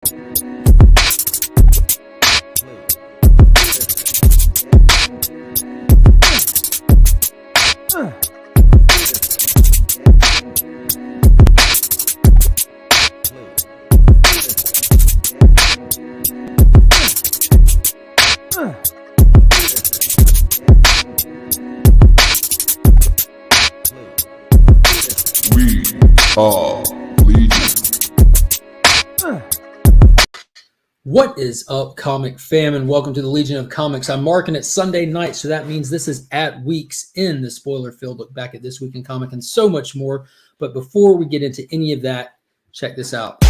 We are Legion. What is up, comic fam, and welcome to the Legion of Comics. I'm marking it Sunday night, so that means this is at weeks in the spoiler field. Look back at This Week in Comic and so much more. But before we get into any of that, check this out.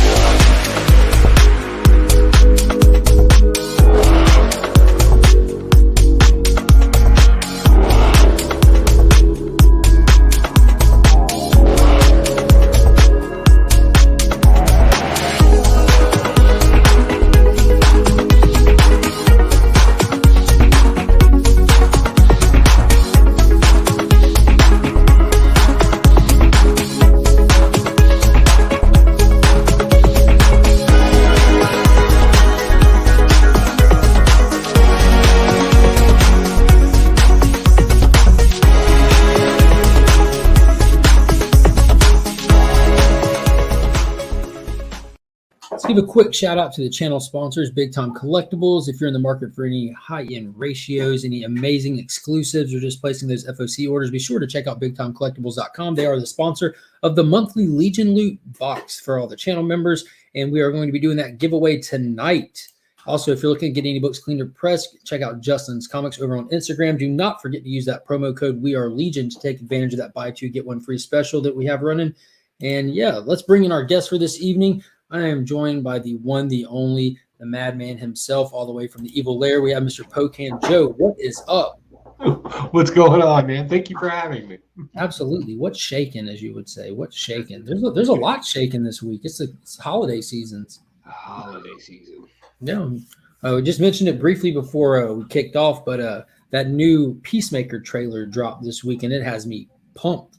Let's give a quick shout out to the channel sponsors, Big Time Collectibles. If you're in the market for any high-end ratios, any amazing exclusives, or just placing those FOC orders, be sure to check out BigTimeCollectibles.com. They are the sponsor of the monthly Legion Loot box for all the channel members, and we are going to be doing that giveaway tonight. Also, if you're looking to get any books cleaned or pressed, check out Justin's Comics over on Instagram. Do not forget to use that promo code We Are Legion to take advantage of that buy two, get one free special that we have running. And yeah, let's bring in our guest for this evening. I am joined by the one, the only, the madman himself, all the way from the evil lair. We have Mr. Pocan Joe. What is up? What's going on, man? Thank you for having me. Absolutely. What's shaking, as you would say? What's shaking? There's a lot shaking this week. It's holiday seasons. Holiday season. Yeah. We just mentioned it briefly before we kicked off, but that new Peacemaker trailer dropped this week, and it has me pumped.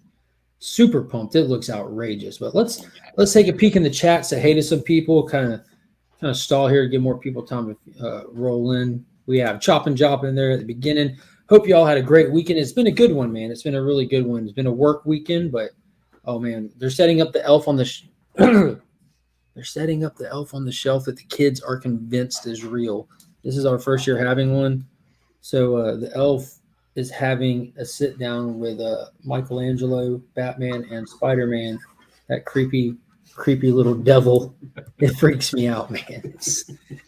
Super pumped. It looks outrageous. But let's take a peek in the chat, say hey to some people, kind of stall here, give more people time to roll in. We have Chop and Jop in there at the beginning. Hope you all had a great weekend. It's been a good one, man. It's been a really good one. It's been a work weekend, but oh man, they're setting up the elf on the they're setting up the elf on the shelf that the kids are convinced is real. This is our first year having one, so the elf is having a sit down with Michelangelo, Batman, and Spider-Man. That creepy little devil. It freaks me out, man.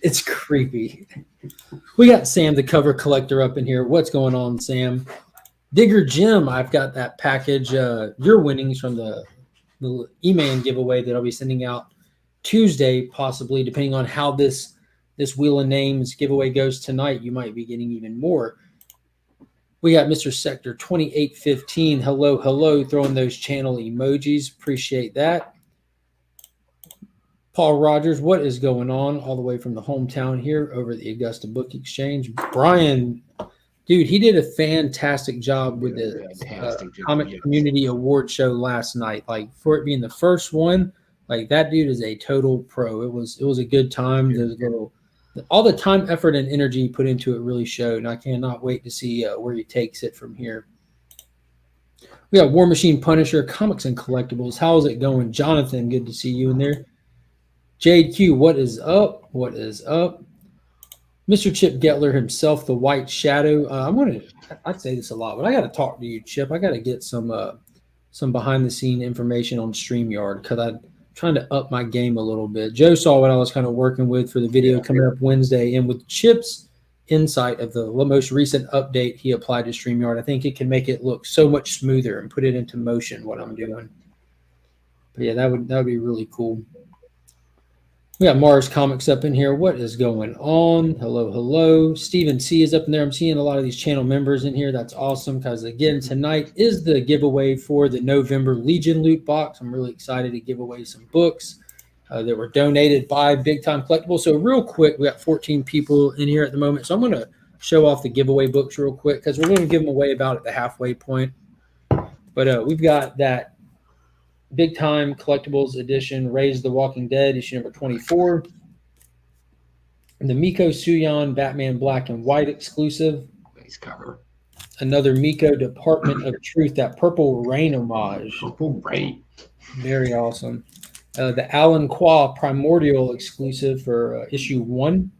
It's creepy. We got Sam, the cover collector, up in here. What's going on, Sam? Digger Jim, I've got that package. Your winnings from the Eman giveaway that I'll be sending out Tuesday, possibly, depending on how this Wheel of Names giveaway goes tonight. You might be getting even more. We got Mr. Sector 2815. Hello, throwing those channel emojis. Appreciate that. Paul Rogers, what is going on? All the way from the hometown here over at the Augusta Book Exchange. Brian, dude, he did a fantastic job with the Comic Community Award show last night. Like, for it being the first one, like, that dude is a total pro. It was a good time. All the time, effort, and energy put into it really showed, and I cannot wait to see where he takes it from here. We got War Machine Punisher, Comics and Collectibles. How is it going? Jonathan, good to see you in there. Jade Q, what is up? What is up? Mr. Chip Getler himself, the White Shadow. I'd say this a lot, but I got to talk to you, Chip. I got to get some behind-the-scene information on StreamYard because I'm trying to up my game a little bit. Joe saw what I was kind of working with for the video coming up Wednesday, and with Chip's insight of the most recent update he applied to StreamYard, I think it can make it look so much smoother and put it into motion what I'm doing. But yeah, that would be really cool. We got Mars Comics up in here. What is going on? Hello. Stephen C is up in there. I'm seeing a lot of these channel members in here. That's awesome because, again, tonight is the giveaway for the November Legion loot box. I'm really excited to give away some books that were donated by Big Time Collectibles. So real quick, we got 14 people in here at the moment. So I'm going to show off the giveaway books real quick because we're going to give them away about at the halfway point. But we've got that Big Time Collectibles edition, Raise the Walking Dead, issue number 24. The Miko Suyon Batman Black and White exclusive. Nice cover. Another Miko Department of Truth, that Purple Rain homage. Purple Rain. Very awesome. The Alan Qua Primordial exclusive for issue 1.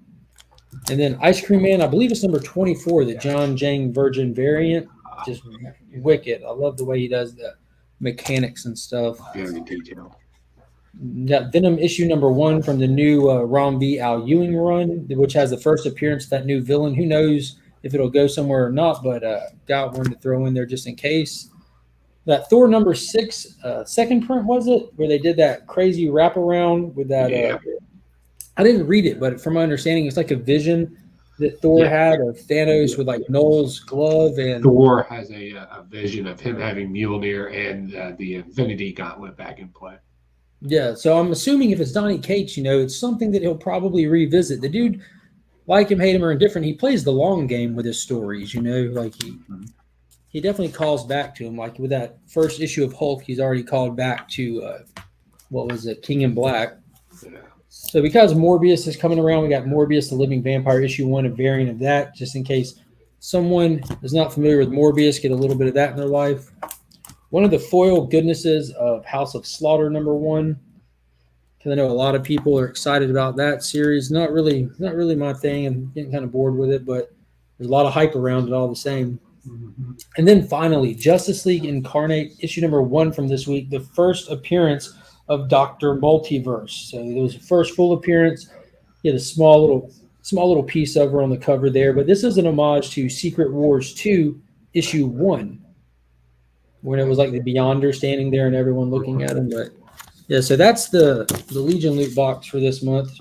And then Ice Cream Man, I believe it's number 24, the John Jang Virgin variant. Just wicked. I love the way he does the mechanics and stuff. Very detailed. Got Venom issue number 1 from the new Ron V. Al Ewing run, which has the first appearance of that new villain. Who knows if it'll go somewhere or not, but got one to throw in there just in case. That Thor number 6 second print, was it? Where they did that crazy wraparound with that. Yeah. I didn't read it, but from my understanding, it's like a vision that Thor had of Thanos with like Noel's glove. And Thor has a vision of him having Mjolnir and the Infinity Gauntlet back in play. Yeah, so I'm assuming if it's Donny Cates, it's something that he'll probably revisit. The dude, like him, hate him, or indifferent, he plays the long game with his stories, like he definitely calls back to him. Like with that first issue of Hulk, he's already called back to, what was it, King in Black. Yeah. So because Morbius is coming around, we got Morbius, the Living Vampire, issue 1, a variant of that, just in case someone is not familiar with Morbius, get a little bit of that in their life. One of the foil goodnesses of House of Slaughter number 1, because I know a lot of people are excited about that series. Not really my thing. I'm getting kind of bored with it, but there's a lot of hype around it all the same. Mm-hmm. And then finally, Justice League Incarnate issue number 1 from this week, the first appearance of Dr. Multiverse. So it was the first full appearance. He had a small little piece of her on the cover there, but this is an homage to Secret Wars 2 issue 1. When it was like the Beyonder standing there and everyone looking at him. But yeah, so that's the Legion loot box for this month. It's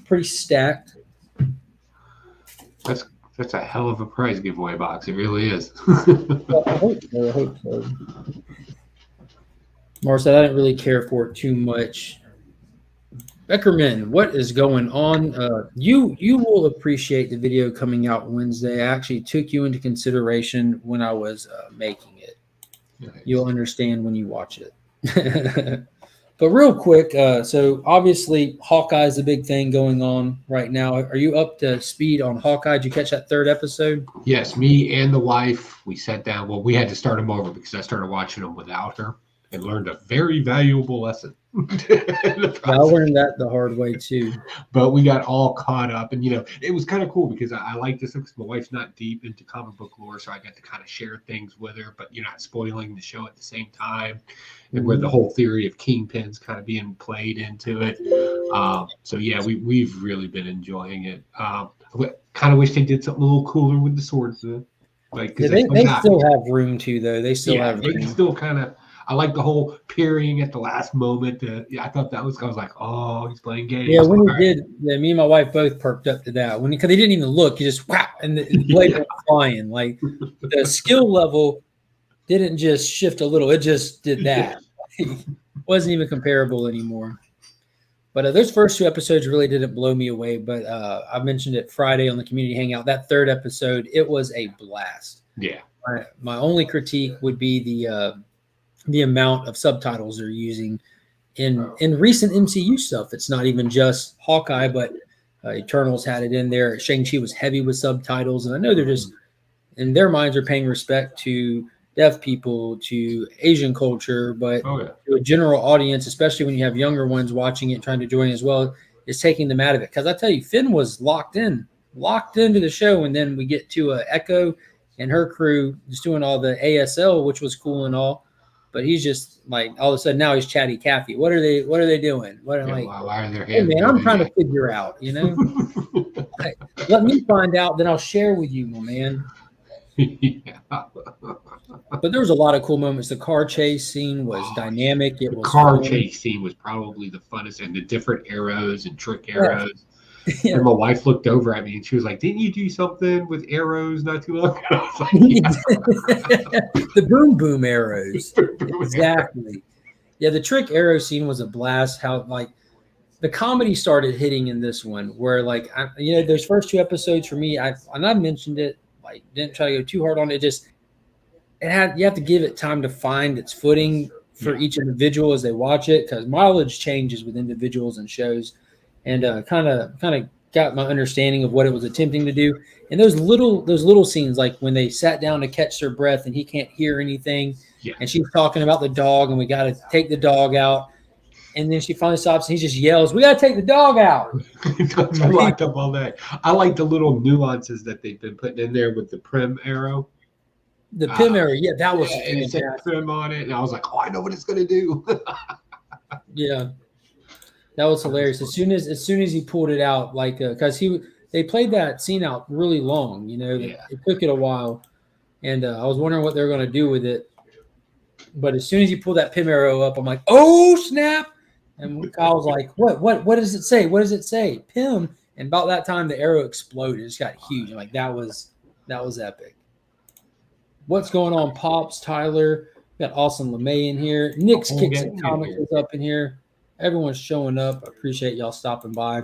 pretty stacked. That's a hell of a prize giveaway box. It really is. Well, I hope so. Mar said I didn't really care for it too much. Beckerman, what is going on? You will appreciate the video coming out Wednesday. I actually took you into consideration when I was making it. Nice. You'll understand when you watch it. But real quick, so obviously Hawkeye is a big thing going on right now. Are you up to speed on Hawkeye? Did you catch that 3rd episode? Yes, me and the wife, we sat down. Well, we had to start them over because I started watching them without her and learned a very valuable lesson. I learned that the hard way too. But we got all caught up, and it was kind of cool because I like this because my wife's not deep into comic book lore, so I got to kind of share things with her, but you're not spoiling the show at the same time, and where the whole theory of kingpins kind of being played into it. So yeah, we've really been enjoying it. Kind of wish they did something a little cooler with the swords, though. Like Yeah, they still have room to though. They still have room. They still kind of. I like the whole parrying at the last moment. I thought I was like, oh, he's playing games. Yeah, when he did, me and my wife both perked up to that. Because they didn't even look, he just whap, and the blade went flying. Like the skill level didn't just shift a little; it just did that. It wasn't even comparable anymore. But those first 2 episodes really didn't blow me away. But I mentioned it Friday on the community hangout. That 3rd episode, it was a blast. Yeah. My only critique would be the amount of subtitles they're using in recent MCU stuff. It's not even just Hawkeye, but Eternals had it in there. Shang-Chi was heavy with subtitles, and I know they're just in their minds are paying respect to deaf people, to Asian culture, but to a general audience, especially when you have younger ones watching it, trying to join as well, is taking them out of it. Because I tell you, Finn was locked into the show, and then we get to Echo and her crew just doing all the ASL, which was cool and all. But he's just like all of a sudden now he's chatty Cathy. What are they doing? Why are their hands? Hey man, I'm trying to figure out, Like, let me find out, then I'll share with you, my man. Yeah. But there was a lot of cool moments. The car chase scene was dynamic. It was car chase scene was probably the funnest, and the different arrows and trick arrows. Yeah. And my wife looked over at me and she was like, "Didn't you do something with arrows not too long ago?" I was like, yeah. The boom arrows. Exactly. Yeah, the trick arrow scene was a blast. How the comedy started hitting in this one, where those first 2 episodes for me, I mentioned it, didn't try to go too hard on it. You have to give it time to find its footing for each individual as they watch it, because mileage changes with individuals and shows. And kind of got my understanding of what it was attempting to do. And those little scenes, like when they sat down to catch their breath and he can't hear anything, and she's talking about the dog and we got to take the dog out, and then she finally stops and he just yells, "We got to take the dog out!" I locked up all that. I like the little nuances that they've been putting in there with the Prim arrow. The Pym arrow, yeah, that was and it said Prim on it, and I was like, "Oh, I know what it's gonna do." Yeah, that was hilarious. As soon as he pulled it out, like because they played that scene out really long, it took it a while, and I was wondering what they were going to do with it. But as soon as he pulled that Pym arrow up, I'm like, "Oh snap!" And Kyle's like, "What does it say? What does it say?" Pym. And about that time, the arrow exploded. It just got huge. I'm like, that was epic. What's going on, Pops? Tyler, we got Austin LeMay in here. Nick's Kicks and Comics is up in here. Everyone's showing up. I appreciate y'all stopping by.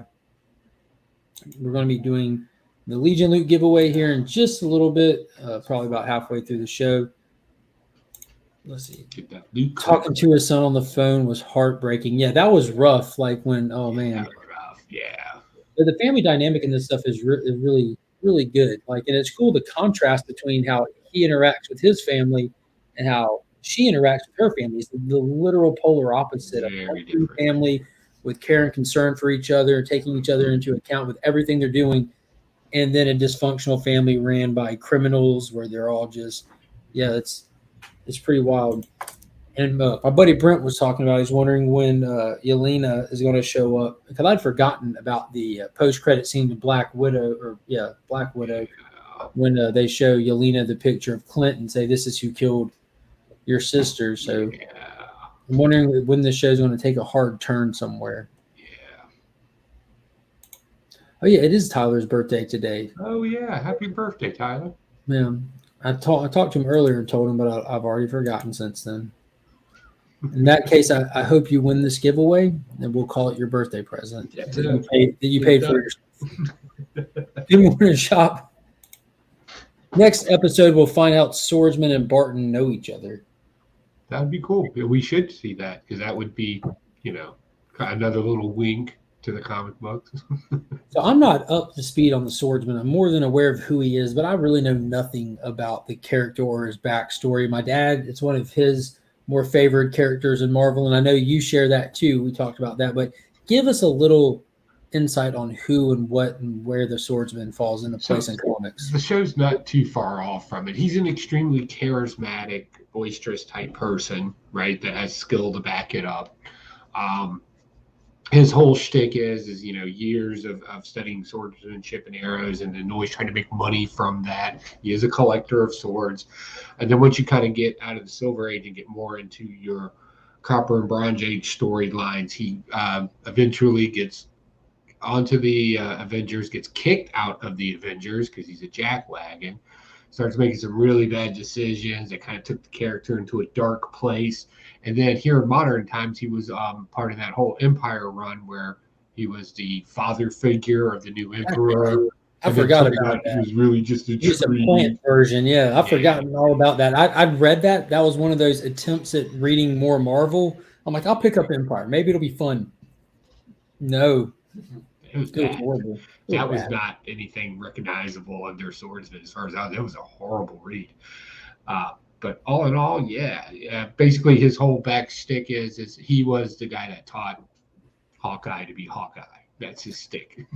We're going to be doing the Legion Loot giveaway here in just a little bit, probably about halfway through the show. Let's see. Talking to his son on the phone was heartbreaking. Yeah, that was rough. Like when, oh man. That was rough. Yeah. But the family dynamic in this stuff is really, really good. Like, and it's cool the contrast between how he interacts with his family and how she interacts with her family. It's the literal polar opposite of a family with care and concern for each other, taking each other into account with everything they're doing, and then a dysfunctional family ran by criminals where they're all just, it's pretty wild. And my buddy Brent was talking about, he's wondering when Yelena is going to show up, because I'd forgotten about the post-credit scene to Black Widow, when they show Yelena the picture of Clint and say, "This is who killed your sister." So I'm wondering when this show's going to take a hard turn somewhere. Yeah. Oh yeah, it is Tyler's birthday today. Oh yeah, happy birthday, Tyler. Yeah, I talked to him earlier and told him, but I've already forgotten since then. In that case, I hope you win this giveaway, and we'll call it your birthday present that you paid for yourself. Good morning, shop. Next episode, we'll find out Swordsman and Barton know each other. That would be cool. We should see that, because that would be, another little wink to the comic books. So I'm not up to speed on the Swordsman. I'm more than aware of who he is, but I really know nothing about the character or his backstory. My dad, it's one of his more favored characters in Marvel, and I know you share that too. We talked about that, but give us a little insight on who and what and where the Swordsman falls into place in comics. The show's not too far off from it. He's an extremely charismatic, boisterous type person, right, that has skill to back it up. His whole shtick is years of studying swordsmanship and arrows, and then always trying to make money from that. He is a collector of swords. And then once you kind of get out of the Silver Age and get more into your Copper and Bronze Age storylines, he eventually gets onto the Avengers, gets kicked out of the Avengers because he's a jackwagon, starts making some really bad decisions that kind of took the character into a dark place. And then here in modern times, he was part of that whole Empire run where he was the father figure of the new emperor. I forgot about that. He was really just a plant version. Yeah, I've forgotten all about that. I'd read that. That was one of those attempts at reading more Marvel. I'm like, I'll pick up Empire. Maybe it'll be fun. No. It was not anything recognizable under Swordsman as far as I was. It was a horrible read. But all in all, basically his whole back stick is he was the guy that taught Hawkeye to be Hawkeye. That's his stick.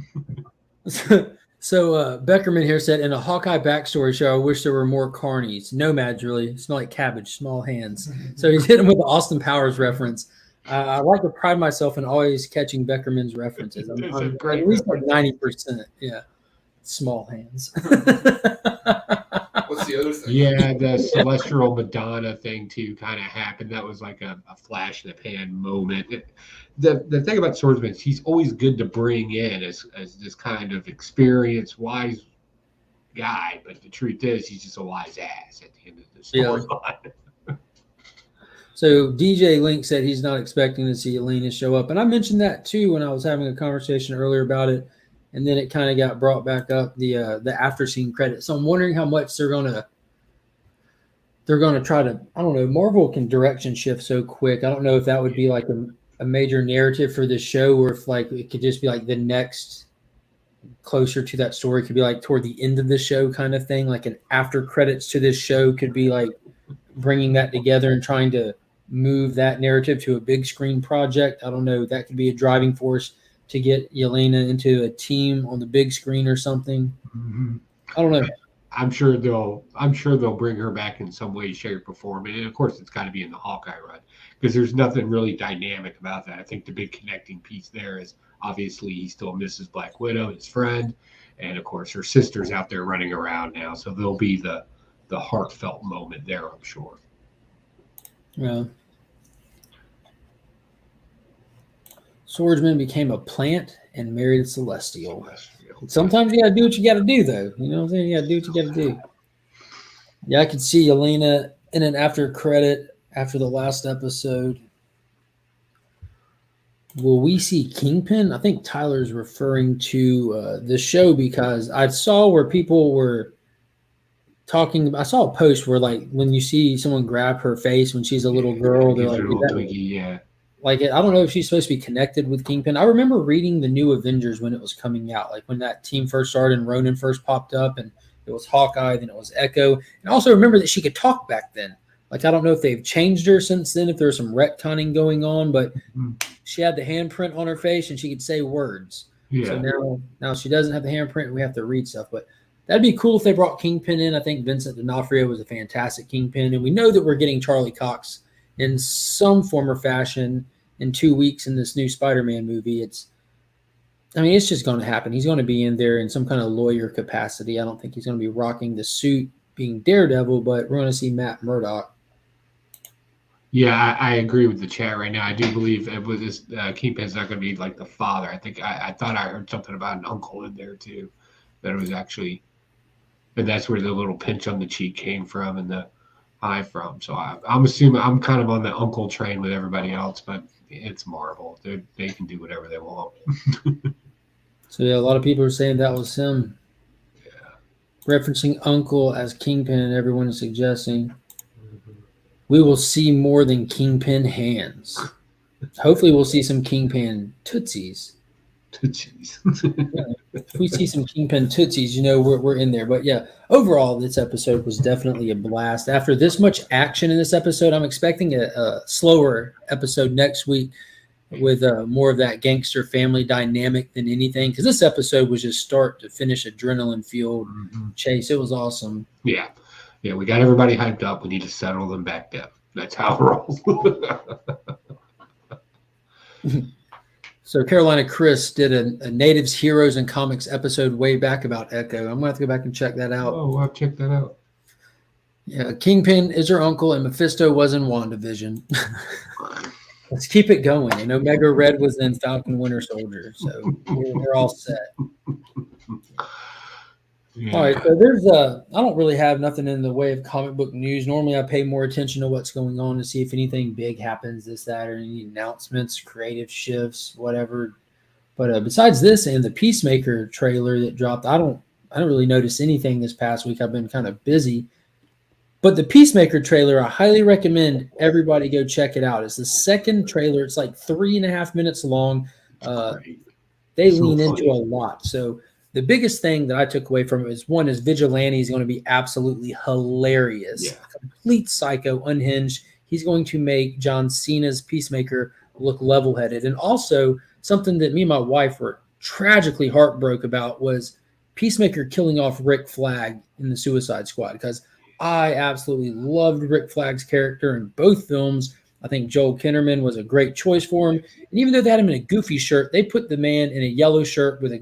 So Beckerman here said, in a Hawkeye backstory show, I wish there were more carnies. Nomads really smell like cabbage, small hands. So he did him with the Austin Powers reference. I like to pride myself in always catching Beckerman's references. I'm at least like 90%. Yeah, small hands. What's the other thing? Yeah, the Celestial Madonna thing too kind of happened. That was like a flash in the pan moment. The thing about Swordsman is he's always good to bring in as this kind of experienced, wise guy. But the truth is, he's just a wise ass at the end of the storyline. Yeah. So DJ Link said he's not expecting to see Elena show up. And I mentioned that too when I was having a conversation earlier about it. And then it kind of got brought back up, the after scene credits. So I'm wondering how much they're gonna try to, I don't know, Marvel can direction shift so quick. I don't know if that would be like a major narrative for the show, or if like it could just be like the next closer to that story. Could be like toward the end of the show kind of thing, like an after credits to this show could be like bringing that together and trying to move that narrative to a big screen project. I don't know. That could be a driving force to get Yelena into a team on the big screen or something. Mm-hmm. I don't know. I'm sure they'll bring her back in some way, shape, or form. And of course, it's got to be in the Hawkeye run because there's nothing really dynamic about that. I think the big connecting piece there is obviously he still misses Black Widow, his friend, and of course her sister's out there running around now. So there'll be the heartfelt moment there, I'm sure. Yeah. Swordsman became a plant and married a Celestial. Sometimes you got to do what you got to do, though. You know what I'm saying? You got to do what you got to do. Yeah, I could see Yelena in an after credit after the last episode. Will we see Kingpin? I think Tyler's referring to the show because I saw where people were talking. I saw a post where, like, when you see someone grab her face when she's a little girl, they're like, yeah. Like, I don't know if she's supposed to be connected with Kingpin. I remember reading the New Avengers when it was coming out, like when that team first started and Ronan first popped up, and it was Hawkeye, then it was Echo. And I also remember that she could talk back then. Like, I don't know if they've changed her since then, if there's some retconning going on, but she had the handprint on her face and she could say words. Yeah. So now she doesn't have the handprint and we have to read stuff. But that'd be cool if they brought Kingpin in. I think Vincent D'Onofrio was a fantastic Kingpin. And we know that we're getting Charlie Cox in some form or fashion in 2 weeks in this new Spider-Man movie. It's just going to happen. He's going to be in there in some kind of lawyer capacity. I don't think he's going to be rocking the suit being Daredevil, but we're going to see Matt Murdock. Yeah, I agree with the chat right now. I do believe it was this Kingpin's not going to be like the father. I think I thought I heard something about an uncle in there too. That it was actually, and that's where the little pinch on the cheek came from and the eye from. So I'm assuming I'm kind of on the uncle train with everybody else, but it's Marvel. They can do whatever they want. So yeah, a lot of people are saying that was him. Yeah. Referencing Uncle as Kingpin, and everyone is suggesting we will see more than Kingpin hands. Hopefully we'll see some Kingpin tootsies. Yeah, if we see some Kingpin tootsies, we're in there. But yeah, overall, this episode was definitely a blast. After this much action in this episode, I'm expecting a slower episode next week with more of that gangster family dynamic than anything. Because this episode was just start to finish adrenaline-fueled chase. It was awesome. Yeah. Yeah, we got everybody hyped up. We need to settle them back down. That's how it rolls. So Carolina Chris did a Natives, Heroes, and Comics episode way back about Echo. I'm going to have to go back and check that out. Oh, I'll check that out. Yeah, Kingpin is her uncle, and Mephisto was in WandaVision. Let's keep it going. And Omega Red was in Falcon Winter Soldier. So we're all set. Yeah. All right, so I don't really have nothing in the way of comic book news. Normally I pay more attention to what's going on to see if anything big happens this, that, or any announcements, creative shifts, whatever. But besides this and the Peacemaker trailer that dropped, I don't really notice anything this past week. I've been kind of busy. But the Peacemaker trailer, I highly recommend everybody go check it out. It's the second trailer. It's like 3.5 minutes long. They lean into a lot. So the biggest thing that I took away from it is Vigilante is going to be absolutely hilarious. Yeah. Complete psycho, unhinged. He's going to make John Cena's Peacemaker look level-headed. And also something that me and my wife were tragically heartbroken about was Peacemaker killing off Rick Flag in the Suicide Squad, because I absolutely loved Rick Flag's character in both films. I think Joel Kinnaman was a great choice for him. And even though they had him in a goofy shirt, they put the man in a yellow shirt with a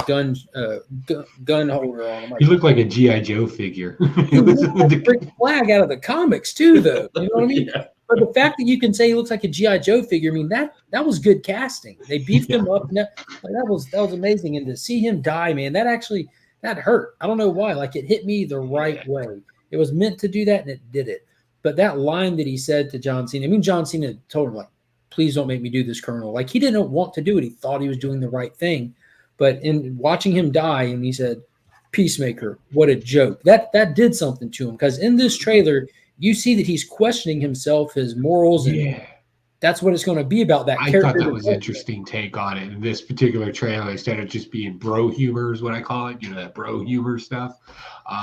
gun holder on him. He looked like a G.I. Joe figure. He looked like Rick Flag out of the comics too, though. You know what I mean? Yeah. But the fact that you can say he looks like a G.I. Joe figure, I mean, that was good casting. They beefed him up. That was amazing. And to see him die, man, that hurt. I don't know why. Like, it hit me the right way. It was meant to do that, and it did it. But that line that he said to John Cena, I mean, John Cena told him, like, please don't make me do this, Colonel. Like, he didn't want to do it. He thought he was doing the right thing. But in watching him die, and he said, Peacemaker, what a joke. That did something to him. Because in this trailer, you see that he's questioning himself, his morals. And that's what it's going to be about. That I character thought that was an interesting take on it in this particular trailer. Instead of just being bro humor is what I call it, that bro humor stuff.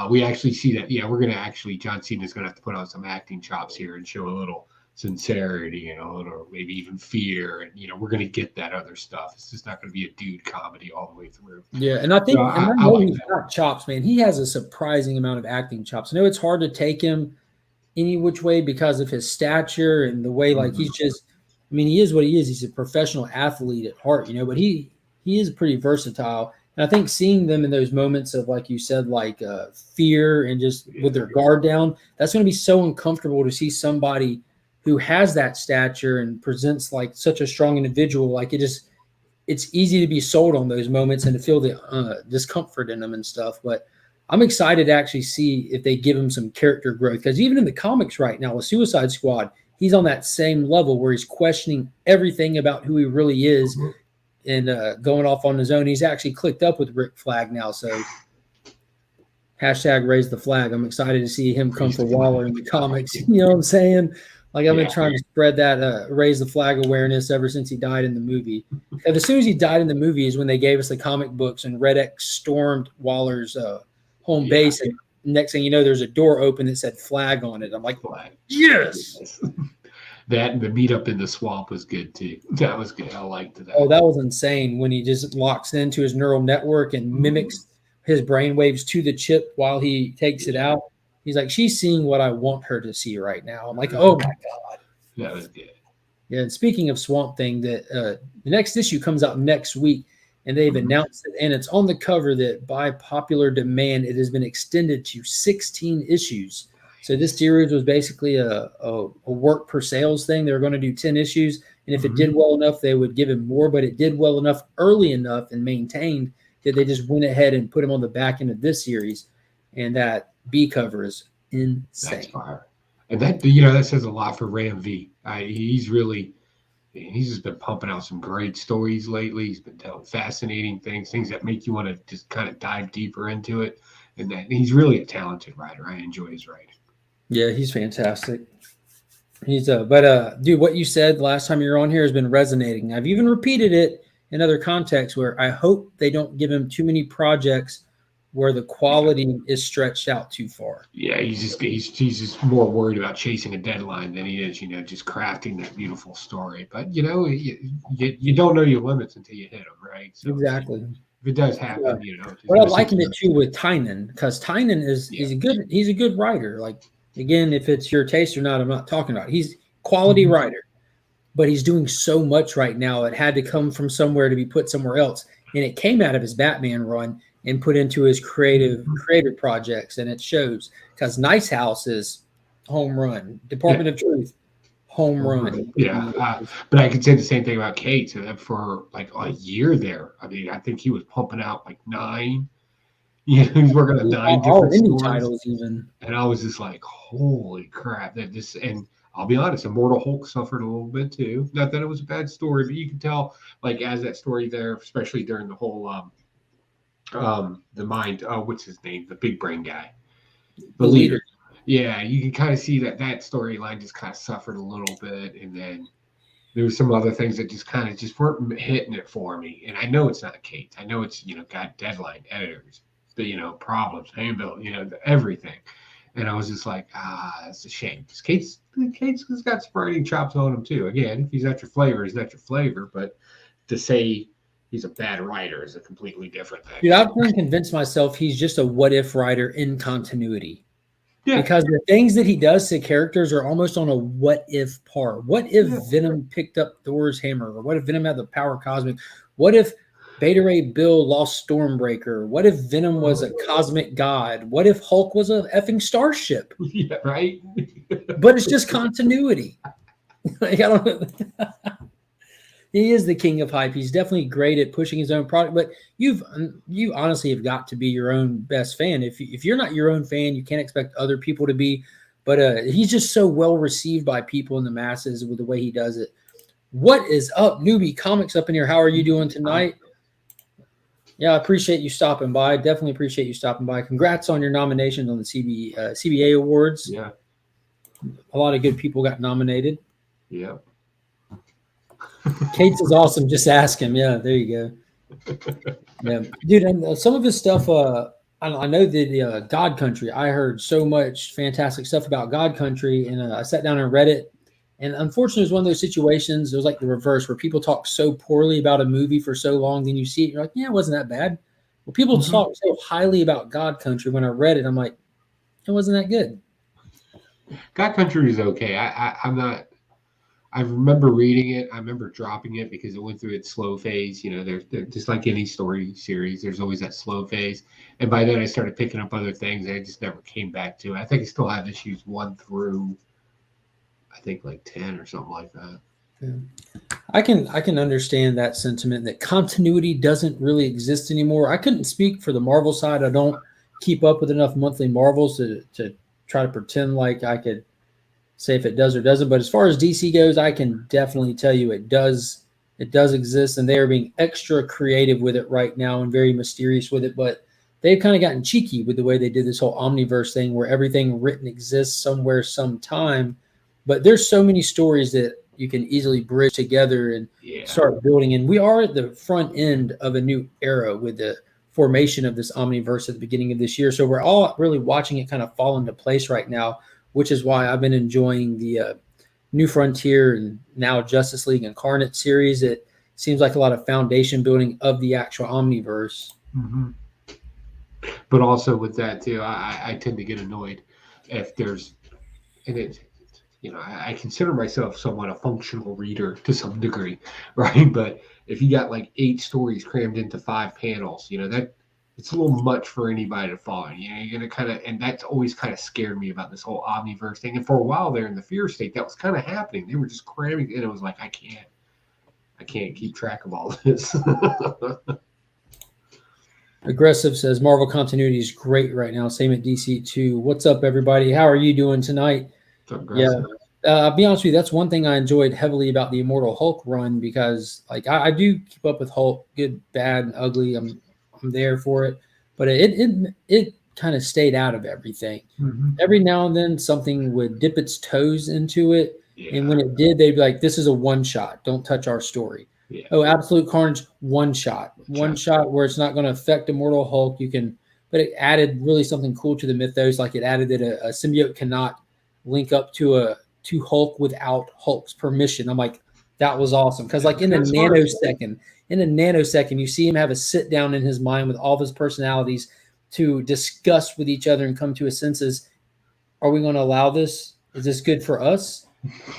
We actually see that. Yeah, we're going to actually, John Cena's going to have to put on some acting chops here and show a little sincerity, a little maybe even fear. And, we're going to get that other stuff. It's just not going to be a dude comedy all the way through. Yeah. And I think, So I know he's got chops, man. He has a surprising amount of acting chops. I know it's hard to take him any which way because of his stature and the way, like, he's just, I mean, he is what he is. He's a professional athlete at heart, but he is pretty versatile. And I think seeing them in those moments of, like you said, like fear and just with their guard down, that's going to be so uncomfortable to see somebody who has that stature and presents like such a strong individual. Like it's easy to be sold on those moments and to feel the discomfort in them and stuff. But I'm excited to actually see if they give him some character growth, because even in the comics right now with Suicide Squad, he's on that same level where he's questioning everything about who he really is and going off on his own. He's actually clicked up with Rick Flag now. So hashtag raise the flag. I'm excited to see him come for Waller in the comics. You know what I'm saying? Like, I've been trying to spread that raise the flag awareness ever since he died in the movie. And as soon as he died in the movie is when they gave us the comic books and Red X stormed Waller's home base. And next thing you know, there's a door open that said flag on it. I'm like, Flag. Yes. That and the meetup in the swamp was good too. That was good. I liked that. Oh, that was insane when he just locks into his neural network and mimics his brainwaves to the chip while he takes it out. He's like, she's seeing what I want her to see right now. I'm like, oh my God. That was good. Yeah, and speaking of Swamp Thing, the next issue comes out next week, and they've announced it, and it's on the cover that by popular demand, it has been extended to 16 issues. So this series was basically a work per sales thing. They were going to do 10 issues, and if it did well enough, they would give him more, but it did well enough early enough and maintained that they just went ahead and put him on the back end of this series, and that B cover is insane. That's fire. And that says a lot for Ram V. He's just been pumping out some great stories lately. He's been telling fascinating things that make you want to just kind of dive deeper into it. And he's really a talented writer. I enjoy his writing. Yeah, he's fantastic. But dude, what you said last time you were on here has been resonating. I've even repeated it in other contexts where I hope they don't give him too many projects where the quality is stretched out too far. Yeah, he's just more worried about chasing a deadline than he is, just crafting that beautiful story. But you don't know your limits until you hit them, right? So exactly. If it does happen, But I liken it too with Tynan, because Tynan he's a good writer. Like, again, if it's your taste or not, I'm not talking about. He's quality writer, but he's doing so much right now. It had to come from somewhere to be put somewhere else, and it came out of his Batman run and put into his creative projects, and it shows, because Nice House is home run, Department of Truth, home run. Yeah, but I could say the same thing about Kate. So that for like a year there, I mean, I think he was pumping out like 9. He's working on 9 different indie titles even. And I was just like, holy crap! And I'll be honest, Immortal Hulk suffered a little bit too. Not that it was a bad story, but you can tell, like, as that story there, especially during the whole the mind, what's his name, the big brain guy, the leader. Yeah, you can kind of see that storyline just kind of suffered a little bit, and then there were some other things that just kind of just weren't hitting it for me. And I know it's not Kate. I know it's got deadline, editors, the problems, handbill, everything. And I was just like, it's a shame, because Kate's got some writing chops on him too. Again, if he's not your flavor, he's not your flavor. But to say he's a bad writer is a completely different thing. Dude, I've been convinced myself he's just a what-if writer in continuity. Yeah. Because the things that he does to characters are almost on a what-if par. What if Venom picked up Thor's hammer? Or what if Venom had the power cosmic? What if Beta Ray Bill lost Stormbreaker? What if Venom was a cosmic god? What if Hulk was a effing starship? Yeah, right? But it's just continuity. Like, I don't know. He is the king of hype. He's definitely great at pushing his own product, but you honestly have got to be your own best fan. If you're not your own fan, you can't expect other people to be. But he's just so well received by people in the masses with the way he does it. What is up, Newbie Comics up in here? How are you doing tonight? Yeah, I appreciate you stopping by. Definitely appreciate you stopping by. Congrats on your nominations on the CBA Awards. Yeah. A lot of good people got nominated. Yeah. Kate's is awesome. Just ask him. Yeah, there you go. Yeah, dude, and some of his stuff. I know that God Country. I heard so much fantastic stuff about God Country, and I sat down and read it. And unfortunately, it was one of those situations. It was like the reverse, where people talk so poorly about a movie for so long, then you see it, you're like, yeah, it wasn't that bad. Well, people talk so highly about God Country. When I read it, I'm like, it wasn't that good. God Country is okay. I'm not. I remember reading it. I remember dropping it because it went through its slow phase. You know, there's just like any story series, there's always that slow phase. And by then, I started picking up other things, and I just never came back to it. I think I still have issues 1 through, I think, like 10 or something like that. Yeah. I can understand that sentiment that continuity doesn't really exist anymore. I couldn't speak for the Marvel side. I don't keep up with enough monthly Marvels to try to pretend like I could say if it does or doesn't. But as far as DC goes, I can definitely tell you it does exist, and they are being extra creative with it right now and very mysterious with it. But they've kind of gotten cheeky with the way they did this whole omniverse thing, where everything written exists somewhere, sometime. But there's so many stories that you can easily bridge together and start building. And we are at the front end of a new era with the formation of this omniverse at the beginning of this year. So we're all really watching it kind of fall into place right now, which is why I've been enjoying the New Frontier and now Justice League Incarnate series. It seems like a lot of foundation building of the actual omniverse. Mm-hmm. But also with that too, I tend to get annoyed if there's, and it, you know, I consider myself somewhat a functional reader to some degree, right? But if you got like 8 stories crammed into 5 panels, you know, that it's a little much for anybody to follow. You know, you're gonna kind of, and that's always kind of scared me about this whole omniverse thing. And for a while there in the fear state, that was kind of happening. They were just cramming, and it was like, I can't keep track of all this. Aggressive says Marvel continuity is great right now. Same at DC too. What's up, everybody? How are you doing tonight? Yeah. I'll be honest with you, that's one thing I enjoyed heavily about the Immortal Hulk run, because like I do keep up with Hulk, good, bad, and ugly. I'm there for it, but it kind of stayed out of everything. Mm-hmm. Every now and then something would dip its toes into it, and when it did, they'd be like, "This is a one shot. Don't touch our story." Yeah. Oh, Absolute Carnage, one shot where it's not going to affect Immortal Hulk. You can, but it added really something cool to the mythos. Like it added that a symbiote cannot link up to Hulk without Hulk's permission. I'm like, that was awesome, because like in a nanosecond, you see him have a sit down in his mind with all of his personalities to discuss with each other and come to a senses. Are we going to allow this? Is this good for us?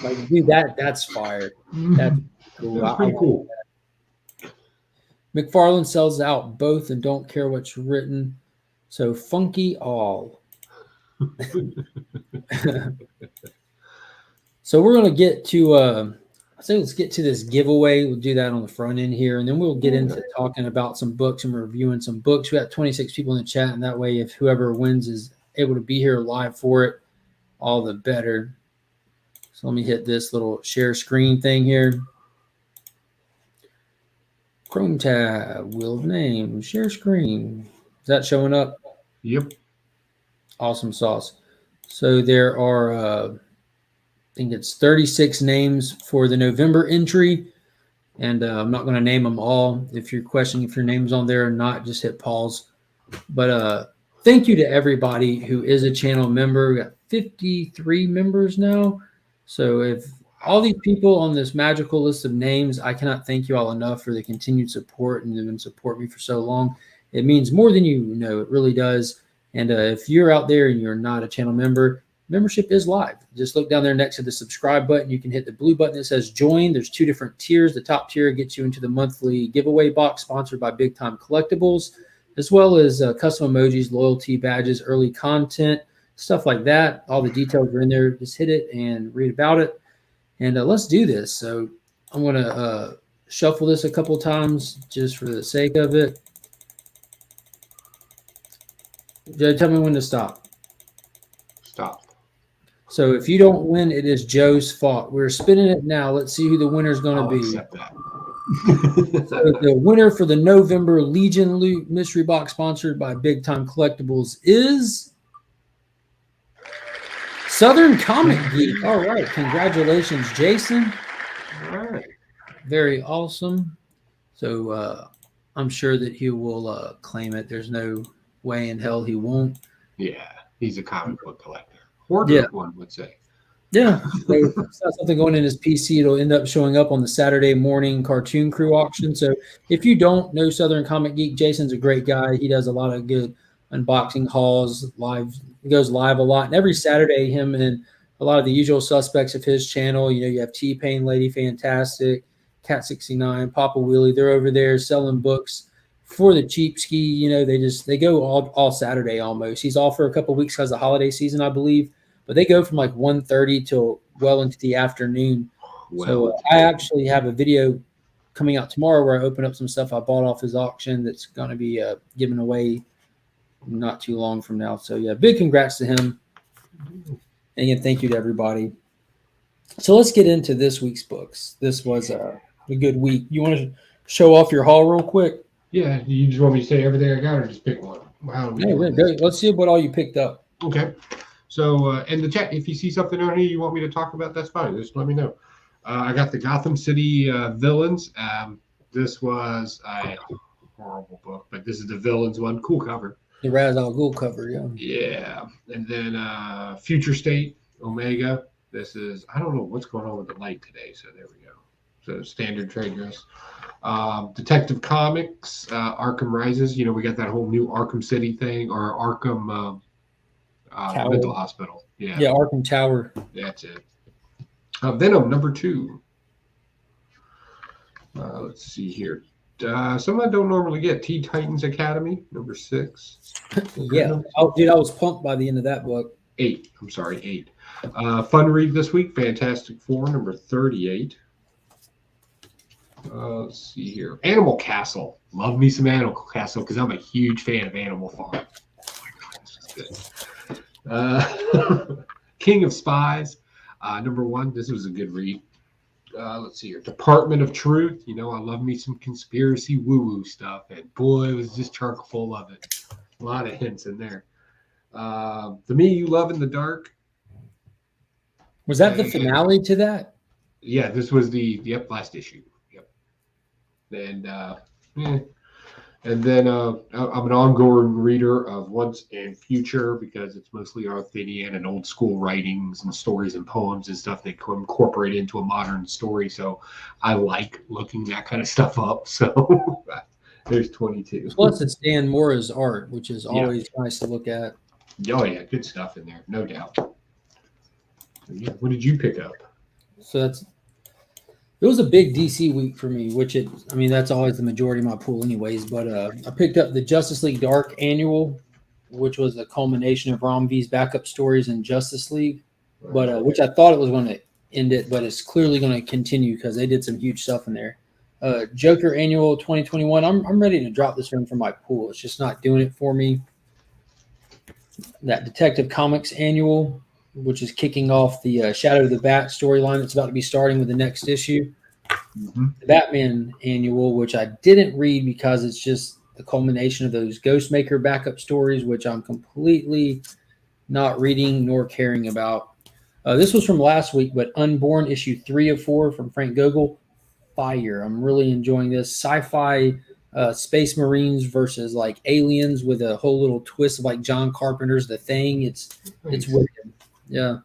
Like, dude, that's fire. That's cool. That's pretty cool. McFarlane sells out both and don't care what's written. So funky all. So we're going to get to let's get to this giveaway. We'll do that on the front end here, and then we'll get into talking about some books and reviewing some books. We got 26 people in the chat, and that way if whoever wins is able to be here live for it, all the better. So let me hit this little share screen thing here. Chrome tab, wheel of name, share screen. Is that showing up? Yep. Awesome sauce. So there are, I think it's 36 names for the November entry, and I'm not going to name them all. If you're questioning if your name's on there or not, just hit pause. But thank you to everybody who is a channel member. We got 53 members now. So if all these people on this magical list of names, I cannot thank you all enough for the continued support, and you've been supporting me for so long. It means more than you know. It really does. And if you're out there and you're not a channel member, membership is live. Just look down there next to the subscribe button. You can hit the blue button that says join. There's 2 different tiers. The top tier gets you into the monthly giveaway box sponsored by Big Time Collectibles, as well as custom emojis, loyalty badges, early content, stuff like that. All the details are in there. Just hit it and read about it. And let's do this. So I'm going to shuffle this a couple times just for the sake of it. Joe, tell me when to stop. Stop. So if you don't win, it is Joe's fault. We're spinning it now. Let's see who the winner is going to be. Accept that. So the winner for the November Legion Loot Mystery Box sponsored by Big Time Collectibles is Southern Comic Geek. All right. Congratulations, Jason. All right. Very awesome. So I'm sure that he will claim it. There's no way in hell he won't. Yeah, he's a comic book collector. Hoarder, Yeah. one would say. Yeah. So it's not something going in his PC. It'll end up showing up on the Saturday morning Cartoon Crew auction. So if you don't know Southern Comic Geek, Jason's a great guy. He does a lot of good unboxing hauls, live. He goes live a lot. And every Saturday, him and a lot of the usual suspects of his channel, you have T-Pain, Lady Fantastic, Cat 69, Papa Wheelie. They're over there selling books for the cheap ski. They go all Saturday almost. He's off for a couple of weeks because of the holiday season, I believe. But they go from like 1:30 till well into the afternoon. So I actually have a video coming out tomorrow where I open up some stuff I bought off his auction that's going to be given away not too long from now. So yeah, big congrats to him. And again, thank you to everybody. So let's get into this week's books. This was a good week. You want to show off your haul real quick? Yeah, you just want me to say everything I got or just pick one? Let's see what all you picked up. Okay. So in the chat, if you see something on here you want me to talk about, that's fine. Just let me know. I got the Gotham City villains. This was a horrible book, but this is the villains one. Cool cover. The Ra's al Ghul cover, yeah. Yeah. And then Future State, Omega. This is, I don't know what's going on with the light today, so there we go. So standard trade dress. Detective Comics, Arkham Rises. We got that whole new Arkham City thing, or Arkham mental hospital. Yeah, Arkham Tower. That's it. Venom #2. Let's see here. Some I don't normally get. Teen Titans Academy #6. Yeah. Oh, dude, I was pumped by the end of that book. 8. I'm sorry, 8. Fun read this week. Fantastic Four #38. Let's see here. Animal Castle. Love me some Animal Castle because I'm a huge fan of Animal Farm. Oh my God, this is good. King of Spies, #1. This was a good read. Let's see here. Department of Truth. I love me some conspiracy woo-woo stuff, and boy, it was just chock full of it. A lot of hints in there. The Me You Love in the Dark. Was that the finale to that? Yeah, this was the last issue. Yep. And then I'm an ongoing reader of Once and Future because it's mostly Arthurian and old school writings and stories and poems and stuff they incorporate into a modern story. So I like looking that kind of stuff up. So there's 22. Plus, it's Dan Mora's art, which is always nice to look at. Oh, yeah, good stuff in there, no doubt. Yeah, what did you pick up? So it was a big DC week for me, that's always the majority of my pool anyways. But I picked up the Justice League Dark Annual, which was a culmination of Ram V's backup stories in Justice League, but which I thought it was going to end it, but it's clearly going to continue because they did some huge stuff in there. Joker Annual 2021. I'm ready to drop this one from my pool. It's just not doing it for me. That Detective Comics Annual, which is kicking off the Shadow of the Bat storyline that's about to be starting with the next issue. Mm-hmm. The Batman Annual, which I didn't read because it's just the culmination of those Ghostmaker backup stories, which I'm completely not reading nor caring about. This was from last week, but Unborn issue 3 of 4 from Frank Gogol. Fire. I'm really enjoying this. Sci-fi space marines versus like aliens with a whole little twist of like John Carpenter's The Thing. It's wicked. Yeah.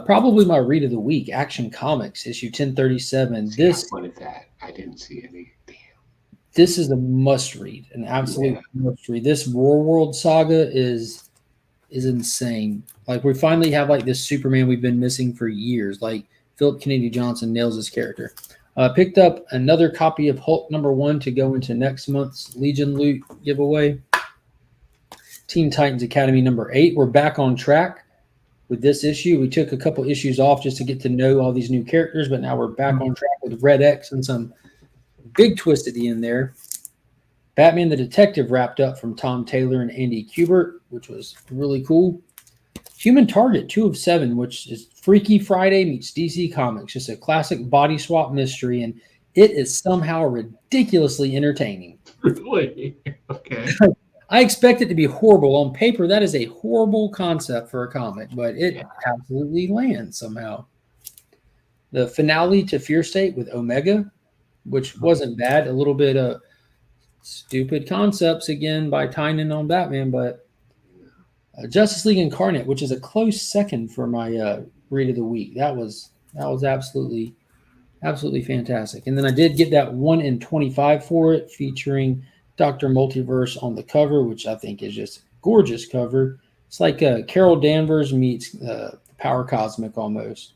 Probably my read of the week, Action Comics, issue 1037. What is that? I didn't see any. Damn. This is a must read, an absolute must read. This War World saga is insane. Like we finally have like this Superman we've been missing for years. Like Philip Kennedy Johnson nails his character. Picked up another copy of Hulk #1 to go into next month's Legion Loot giveaway. Teen Titans Academy #8. We're back on track with this issue. We took a couple issues off just to get to know all these new characters, but now we're back on track with Red X and some big twist at the end there. Batman the Detective wrapped up from Tom Taylor and Andy Kubert, which was really cool. Human Target 2 of 7, which is Freaky Friday meets DC Comics. Just a classic body swap mystery, and it is somehow ridiculously entertaining. Really? Okay. I expect it to be horrible. On paper, that is a horrible concept for a comic, but it absolutely lands somehow. The finale to Fear State with Omega. which wasn't bad. A little bit of stupid concepts again by Tynan on Batman, but Justice League Incarnate, which is a close second for my read of the week. That was absolutely fantastic. And then I did get that 1 in 25 for it, featuring Dr. Multiverse on the cover, which I think is just a gorgeous cover. It's like Carol Danvers meets Power Cosmic almost.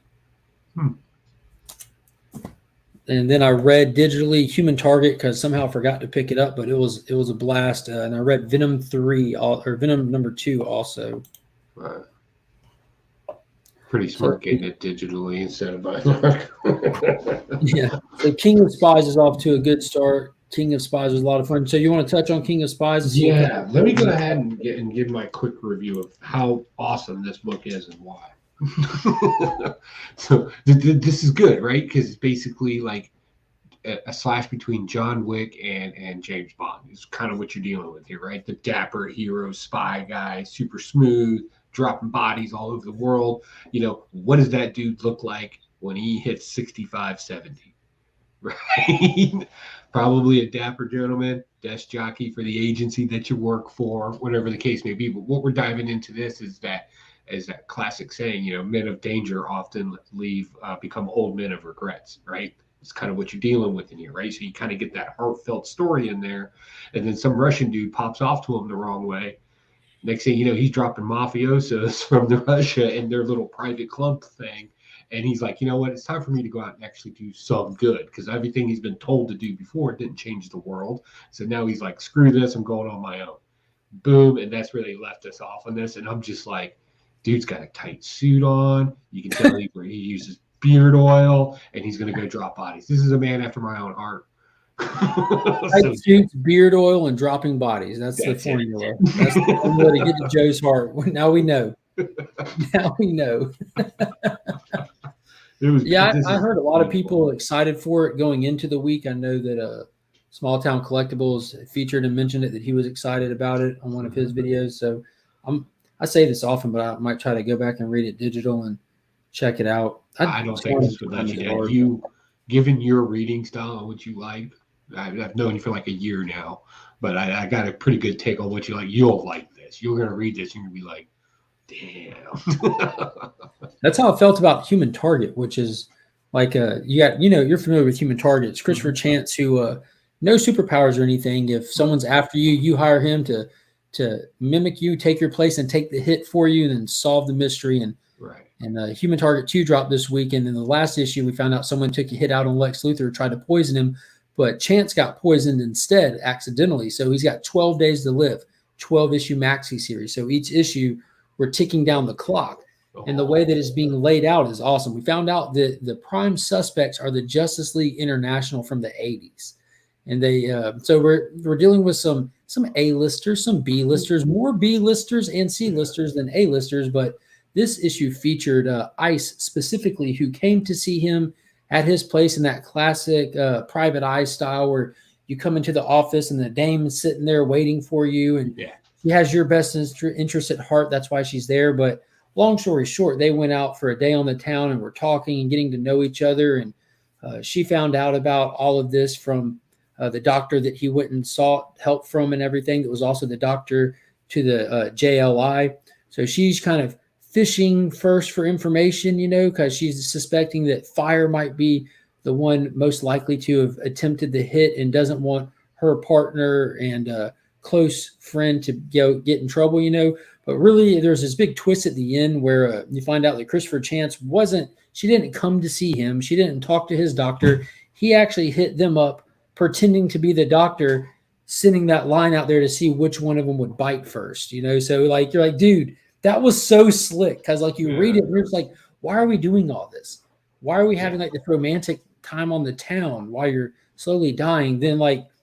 And then I read digitally Human Target because somehow I forgot to pick it up, but it was a blast. And I read Venom 3 or Venom number 2 also. Right. Pretty smart getting it digitally instead of buying. Yeah. So King of Spies is off to a good start. King of Spies was a lot of fun. So you want to touch on King of Spies? Yeah. Let me go ahead and give my quick review of how awesome this book is and why. So this is good, right? Because it's basically like a slash between John Wick and James Bond is kind of what you're dealing with here, right? The dapper hero spy guy, super smooth, dropping bodies all over the world. You know, what does that dude look like when he hits 65, 70? Right? Probably a dapper gentleman, desk jockey for the agency that you work for, whatever the case may be. But what we're diving into this is that classic saying, you know, men of danger often become old men of regrets, right? It's kind of what you're dealing with in here, right? So you kind of get that heartfelt story in there, and then some Russian dude pops off to him the wrong way. Next thing you know, he's dropping mafiosos from Russia in their little private club thing. And he's like, you know what? It's time for me to go out and actually do some good, because everything he's been told to do before didn't change the world. So now he's like, screw this, I'm going on my own. Boom. And that's where they left us off on this. And I'm just like, dude's got a tight suit on. You can tell he uses beard oil, and he's going to go drop bodies. This is a man after my own heart. Tight suits, beard oil, and dropping bodies. That's the formula. That's the formula to get to Joe's heart. Now we know. Now we know. I heard a lot of people excited for it going into the week. I know that Small Town Collectibles featured and mentioned it, that he was excited about it on one of his videos. So I say this often, but I might try to go back and read it digital and check it out. I don't think this would let you down. You, given your reading style and what you like, I've known you for like a year now, but I got a pretty good take on what you like. You'll like this. You're going to read this, and you're going to be like, damn. That's how I felt about Human Target, which is like you're familiar with Human Target. It's Christopher Chance, who no superpowers or anything. If someone's after you, you hire him to mimic you, take your place, and take the hit for you, and then solve the mystery. And Human Target 2 dropped this week, and in the last issue, we found out someone took a hit out on Lex Luthor, tried to poison him, but Chance got poisoned instead accidentally. So he's got 12 days to live, 12-issue maxi series. So each issue, we're ticking down the clock. And the way that it's being laid out is awesome. We found out that the prime suspects are the Justice League International from the 80s. And they so we're dealing with some A-listers, some B-listers, more B-listers and C-listers than A-listers. But this issue featured Ice specifically, who came to see him at his place in that classic Private Eye style, where you come into the office and the dame is sitting there waiting for you, and she has your best interest at heart. That's why she's there. But long story short, they went out for a day on the town and were talking and getting to know each other. And she found out about all of this from the doctor that he went and sought help from and everything. That was also the doctor to the JLI. So she's kind of fishing first for information, because she's suspecting that Fire might be the one most likely to have attempted the hit and doesn't want her partner and close friend to get in trouble, But really, there's this big twist at the end where you find out that Christopher Chance she didn't come to see him. She didn't talk to his doctor. He actually hit them up pretending to be the doctor, sending that line out there to see which one of them would bite first, So you're like, dude, that was so slick. Because you read it and you're just like, why are we doing all this? Why are we having this romantic time on the town while you're slowly dying? Then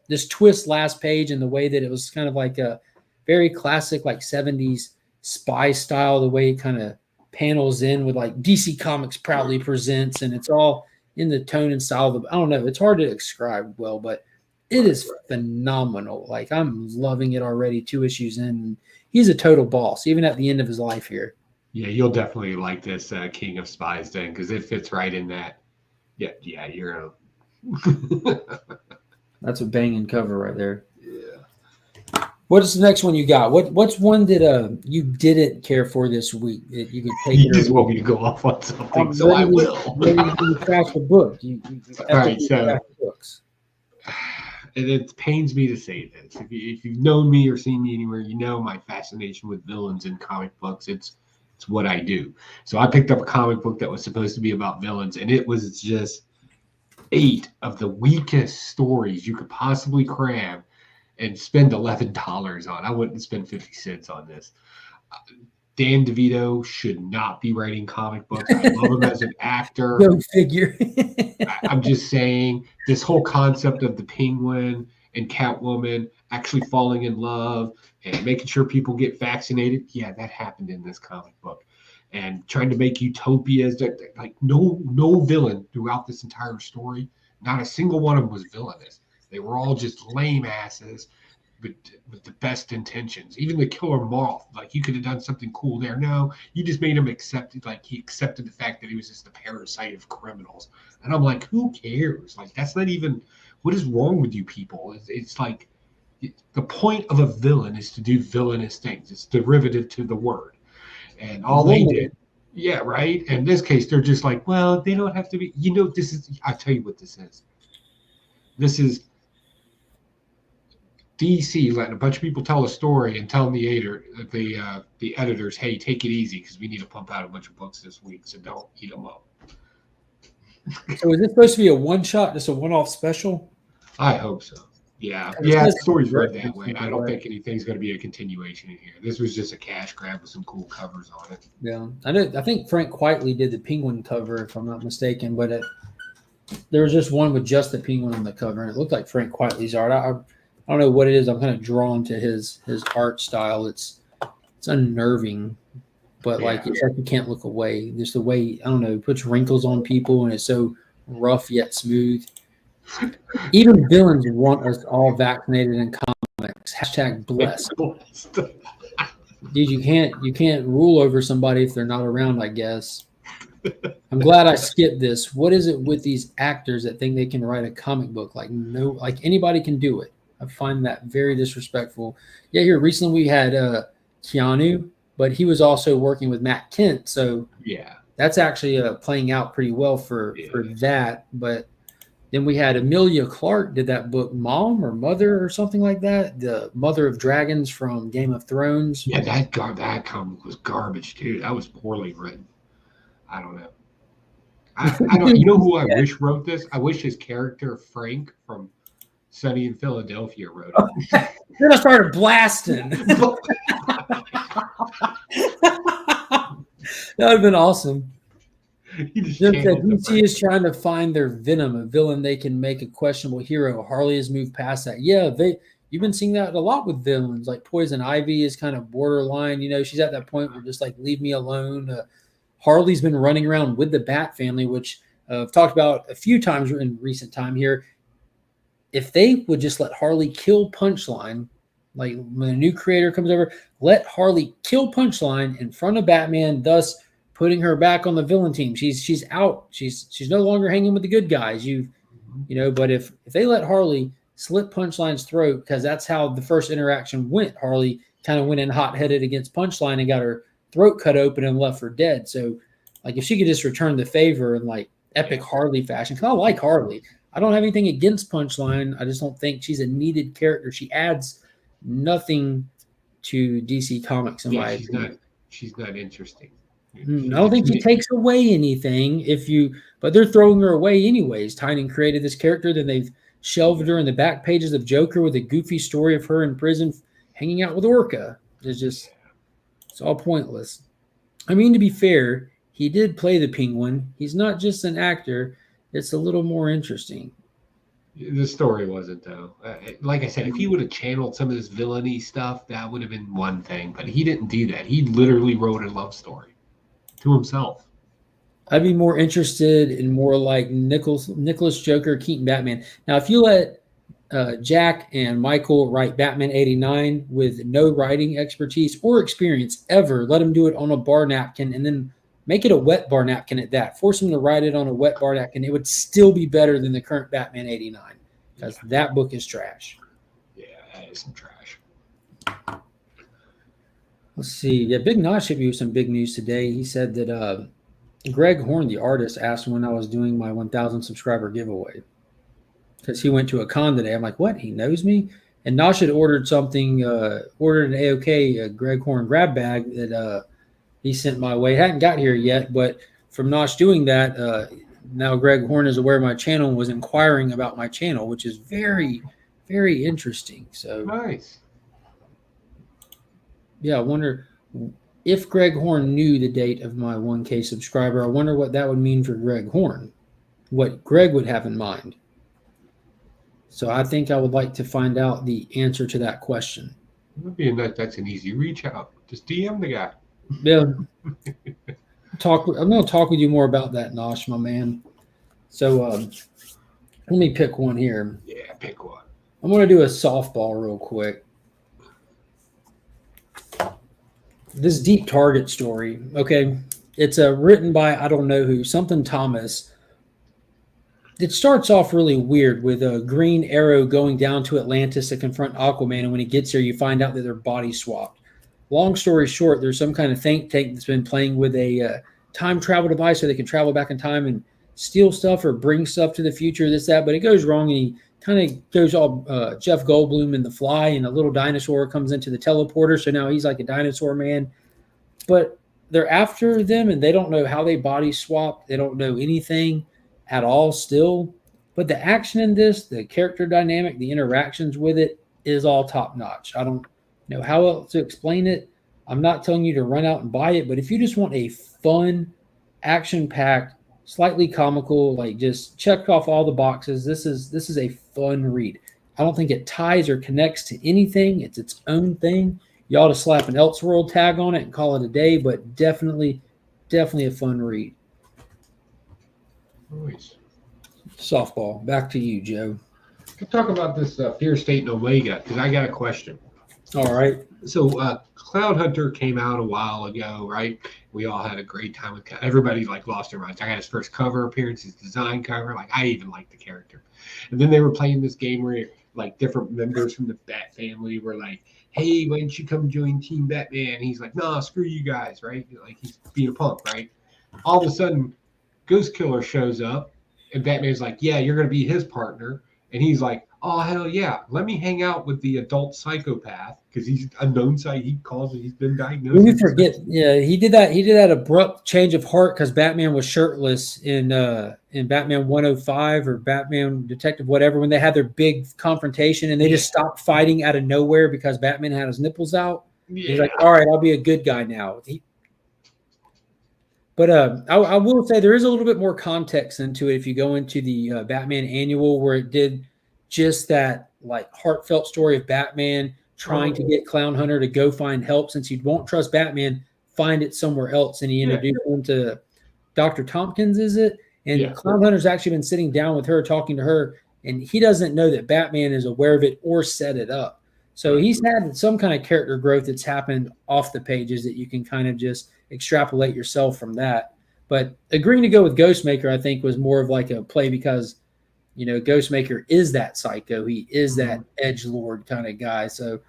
this twist last page, and the way that it was kind of like a very classic 70s spy style, the way it kind of panels in with DC Comics proudly presents, and it's all in the tone and style of I don't know, it's hard to describe well, but it is phenomenal. I'm loving it already, 2 issues in. He's a total boss, even at the end of his life here. Yeah, you'll definitely like this King of Spies then, because it fits right in that. Yeah, you're That's a banging cover right there. Yeah. What's the next one you got? What's one that you didn't care for this week that you could take? You just want me to go off on something, so I will. Ready to trash the book. You All right, so trash the books. And it pains me to say this. If you've known me or seen me anywhere, you know my fascination with villains in comic books. It's what I do. So I picked up a comic book that was supposed to be about villains, and it was just 8 of the weakest stories you could possibly cram and spend $11 on. I wouldn't spend 50 cents on this. Dan DeVito should not be writing comic books. I love him as an actor. Go figure. I'm just saying, this whole concept of the Penguin and Catwoman actually falling in love and making sure people get vaccinated, yeah, that happened in this comic book. And trying to make utopias, like no villain throughout this entire story. Not a single one of them was villainous. They were all just lame asses with the best intentions. Even the killer moth, like, you could have done something cool there. No, you just made him accept it. Like, he accepted the fact that he was just a parasite of criminals. And I'm like, who cares? Like, that's not even, what is wrong with you people? It's like, the point of a villain is to do villainous things. It's derivative to the word. And all they did, yeah, right? In this case, they're just like, well, they don't have to be, this is, I'll tell you what this is. This is DC letting a bunch of people tell a story and telling the editors, hey, take it easy because we need to pump out a bunch of books this week, so don't eat them up. So is this supposed to be a one-shot, just a one-off special? I hope so. Yeah, the story's read that way. I don't think anything's going to be a continuation in here. This was just a cash grab with some cool covers on it. Yeah, I think Frank Quitely did the Penguin cover, if I'm not mistaken, but there was just one with just the Penguin on the cover, and it looked like Frank Quitely's art. I don't know what it is. I'm kind of drawn to his art style. It's unnerving, but like it's like you can't look away. Just the way, I don't know, he puts wrinkles on people, and it's so rough yet smooth. Even villains want us all vaccinated in comics. # blessed. Dude, you can't rule over somebody if they're not around, I guess. I'm glad I skipped this. What is it with these actors that think they can write a comic book? Like anybody can do it. I find that very disrespectful. Yeah, here recently we had Keanu, but he was also working with Matt Kent, so yeah, that's actually playing out pretty well for that. But then we had Emilia Clarke did that book, Mom or Mother or something like that, the Mother of Dragons from Game of Thrones. Yeah, that comic was garbage, dude. That was poorly written. I don't know. I don't. You know who I wish wrote this? I wish his character Frank from Sunny in Philadelphia wrote it. Then I started blasting. That would have been awesome. DC is trying to find their Venom, a villain they can make a questionable hero. Harley has moved past that. Yeah, you've been seeing that a lot with villains. Like Poison Ivy is kind of borderline. She's at that point where just like, leave me alone. Harley's been running around with the Bat family, which I've talked about a few times in recent time here. If they would just let Harley kill Punchline, like when a new creator comes over, let Harley kill Punchline in front of Batman, thus putting her back on the villain team. She's out. She's no longer hanging with the good guys. But if they let Harley slit Punchline's throat, because that's how the first interaction went. Harley kind of went in hot-headed against Punchline and got her throat cut open and left for dead. So, like, if she could just return the favor in like epic Harley fashion, because I like Harley. I don't have anything against Punchline. I just don't think she's a needed character. She adds nothing to DC Comics in my opinion. She's not interesting. I don't think she takes away anything but they're throwing her away anyways. Tynion created this character, then they've shelved her in the back pages of Joker with a goofy story of her in prison hanging out with Orca. It's all pointless. I mean, to be fair, he did play the Penguin. He's not just an actor. It's a little more interesting. The story wasn't, though. Like I said, if he would have channeled some of this villainy stuff, that would have been one thing. But he didn't do that. He literally wrote a love story to himself. I'd be more interested in more like Nicholas Joker, Keaton Batman. Now, if you let Jack and Michael write Batman 89 with no writing expertise or experience ever, let them do it on a bar napkin and then Make it a wet bar napkin at that. Force him to write it on a wet bar napkin. It would still be better than the current Batman 89 because that book is trash. Yeah, that is some trash. Let's see. Yeah, Big Notch hit me with some big news today. He said that Greg Horn, the artist, asked when I was doing my 1,000 subscriber giveaway because he went to a con today. I'm like, what? He knows me? And Nosh had ordered something, ordered an AOK Greg Horn grab bag that he sent my way. It hadn't got here yet, but from Nosh doing that, now Greg Horn is aware of my channel and was inquiring about my channel, which is very, very interesting. So nice. Yeah, I wonder if Greg Horn knew the date of my 1K subscriber. I wonder what that would mean for Greg Horn, what Greg would have in mind. So I think I would like to find out the answer to that question. That's an easy reach out. Just DM the guy. Yeah. I'm going to talk with you more about that, Nosh, my man. So let me pick one here. Yeah, pick one. I'm going to do a softball real quick. This Deep Target story, okay? It's written by, I don't know who, something Thomas. It starts off really weird with a Green Arrow going down to Atlantis to confront Aquaman, and when he gets there, you find out that they're body swapped. Long story short, there's some kind of think tank that's been playing with a time travel device so they can travel back in time and steal stuff or bring stuff to the future, this, that, but it goes wrong, and he kind of goes all Jeff Goldblum in The Fly, and a little dinosaur comes into the teleporter, so now he's like a dinosaur man. But they're after them, and they don't know how they body swap. They don't know anything at all still. But the action in this, the character dynamic, the interactions with it is all top-notch. I don't know how else to explain it. I'm not telling you to run out and buy it, but if you just want a fun, action-packed, slightly comical, like just check off all the boxes, this is a fun read. I don't think it ties or connects to anything. It's its own thing. You ought to slap an Elseworld tag on it and call it a day, but definitely a fun read. Nice. Softball. Back to you, Joe. Let's talk about this Fear State and Omega, because I got a question. All right. So Cloud Hunter came out a while ago, right? We all had a great time with everybody, like, lost their minds. I got his first cover appearance, his design cover. Like, I even liked the character. And then they were playing this game where, like, different members from the Bat family were like, hey, why don't you come join Team Batman? And he's like, nah, screw you guys, right? Like, he's being a punk, right? All of a sudden, Ghost Killer shows up, and Batman's like, yeah, you're going to be his partner. And he's like, oh, hell yeah, let me hang out with the adult psychopath, because he's a known psych. He calls it, he's been diagnosed. We forget, yeah, he did that abrupt change of heart because Batman was shirtless in Batman 105 or Batman Detective whatever, when they had their big confrontation and they just stopped fighting out of nowhere because Batman had his nipples out. Yeah. He's like, all right, I'll be a good guy now. But I will say there is a little bit more context into it if you go into the Batman annual, where it did just that like heartfelt story of Batman trying to get Clown Hunter to go find help, since he won't trust Batman, find it somewhere else. And he introduced him to Dr. Tompkins, is it? And Clown Hunter's actually been sitting down with her, talking to her, and he doesn't know that Batman is aware of it or set it up. So he's had some kind of character growth that's happened off the pages that you can kind of just extrapolate yourself from that. But agreeing to go with Ghostmaker, I think, was more of like a play because, you know, Ghostmaker is that psycho. He is that edgelord kind of guy. So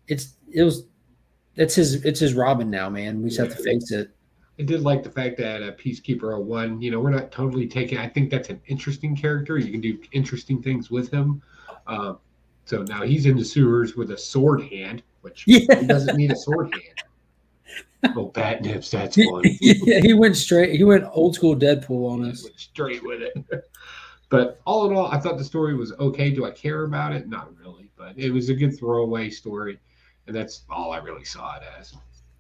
it's his Robin now, man. We just have to face it. I did like the fact that Peacekeeper 01, you know, we're not totally taking. I think that's an interesting character. You can do interesting things with him. So now he's in the sewers with a sword hand, which he doesn't need a sword hand. Oh, bat nips, that's fun. He went old school Deadpool on us. Went straight with it. But all in all, I thought the story was okay. Do I care about it? Not really, but it was a good throwaway story, and that's all I really saw it as.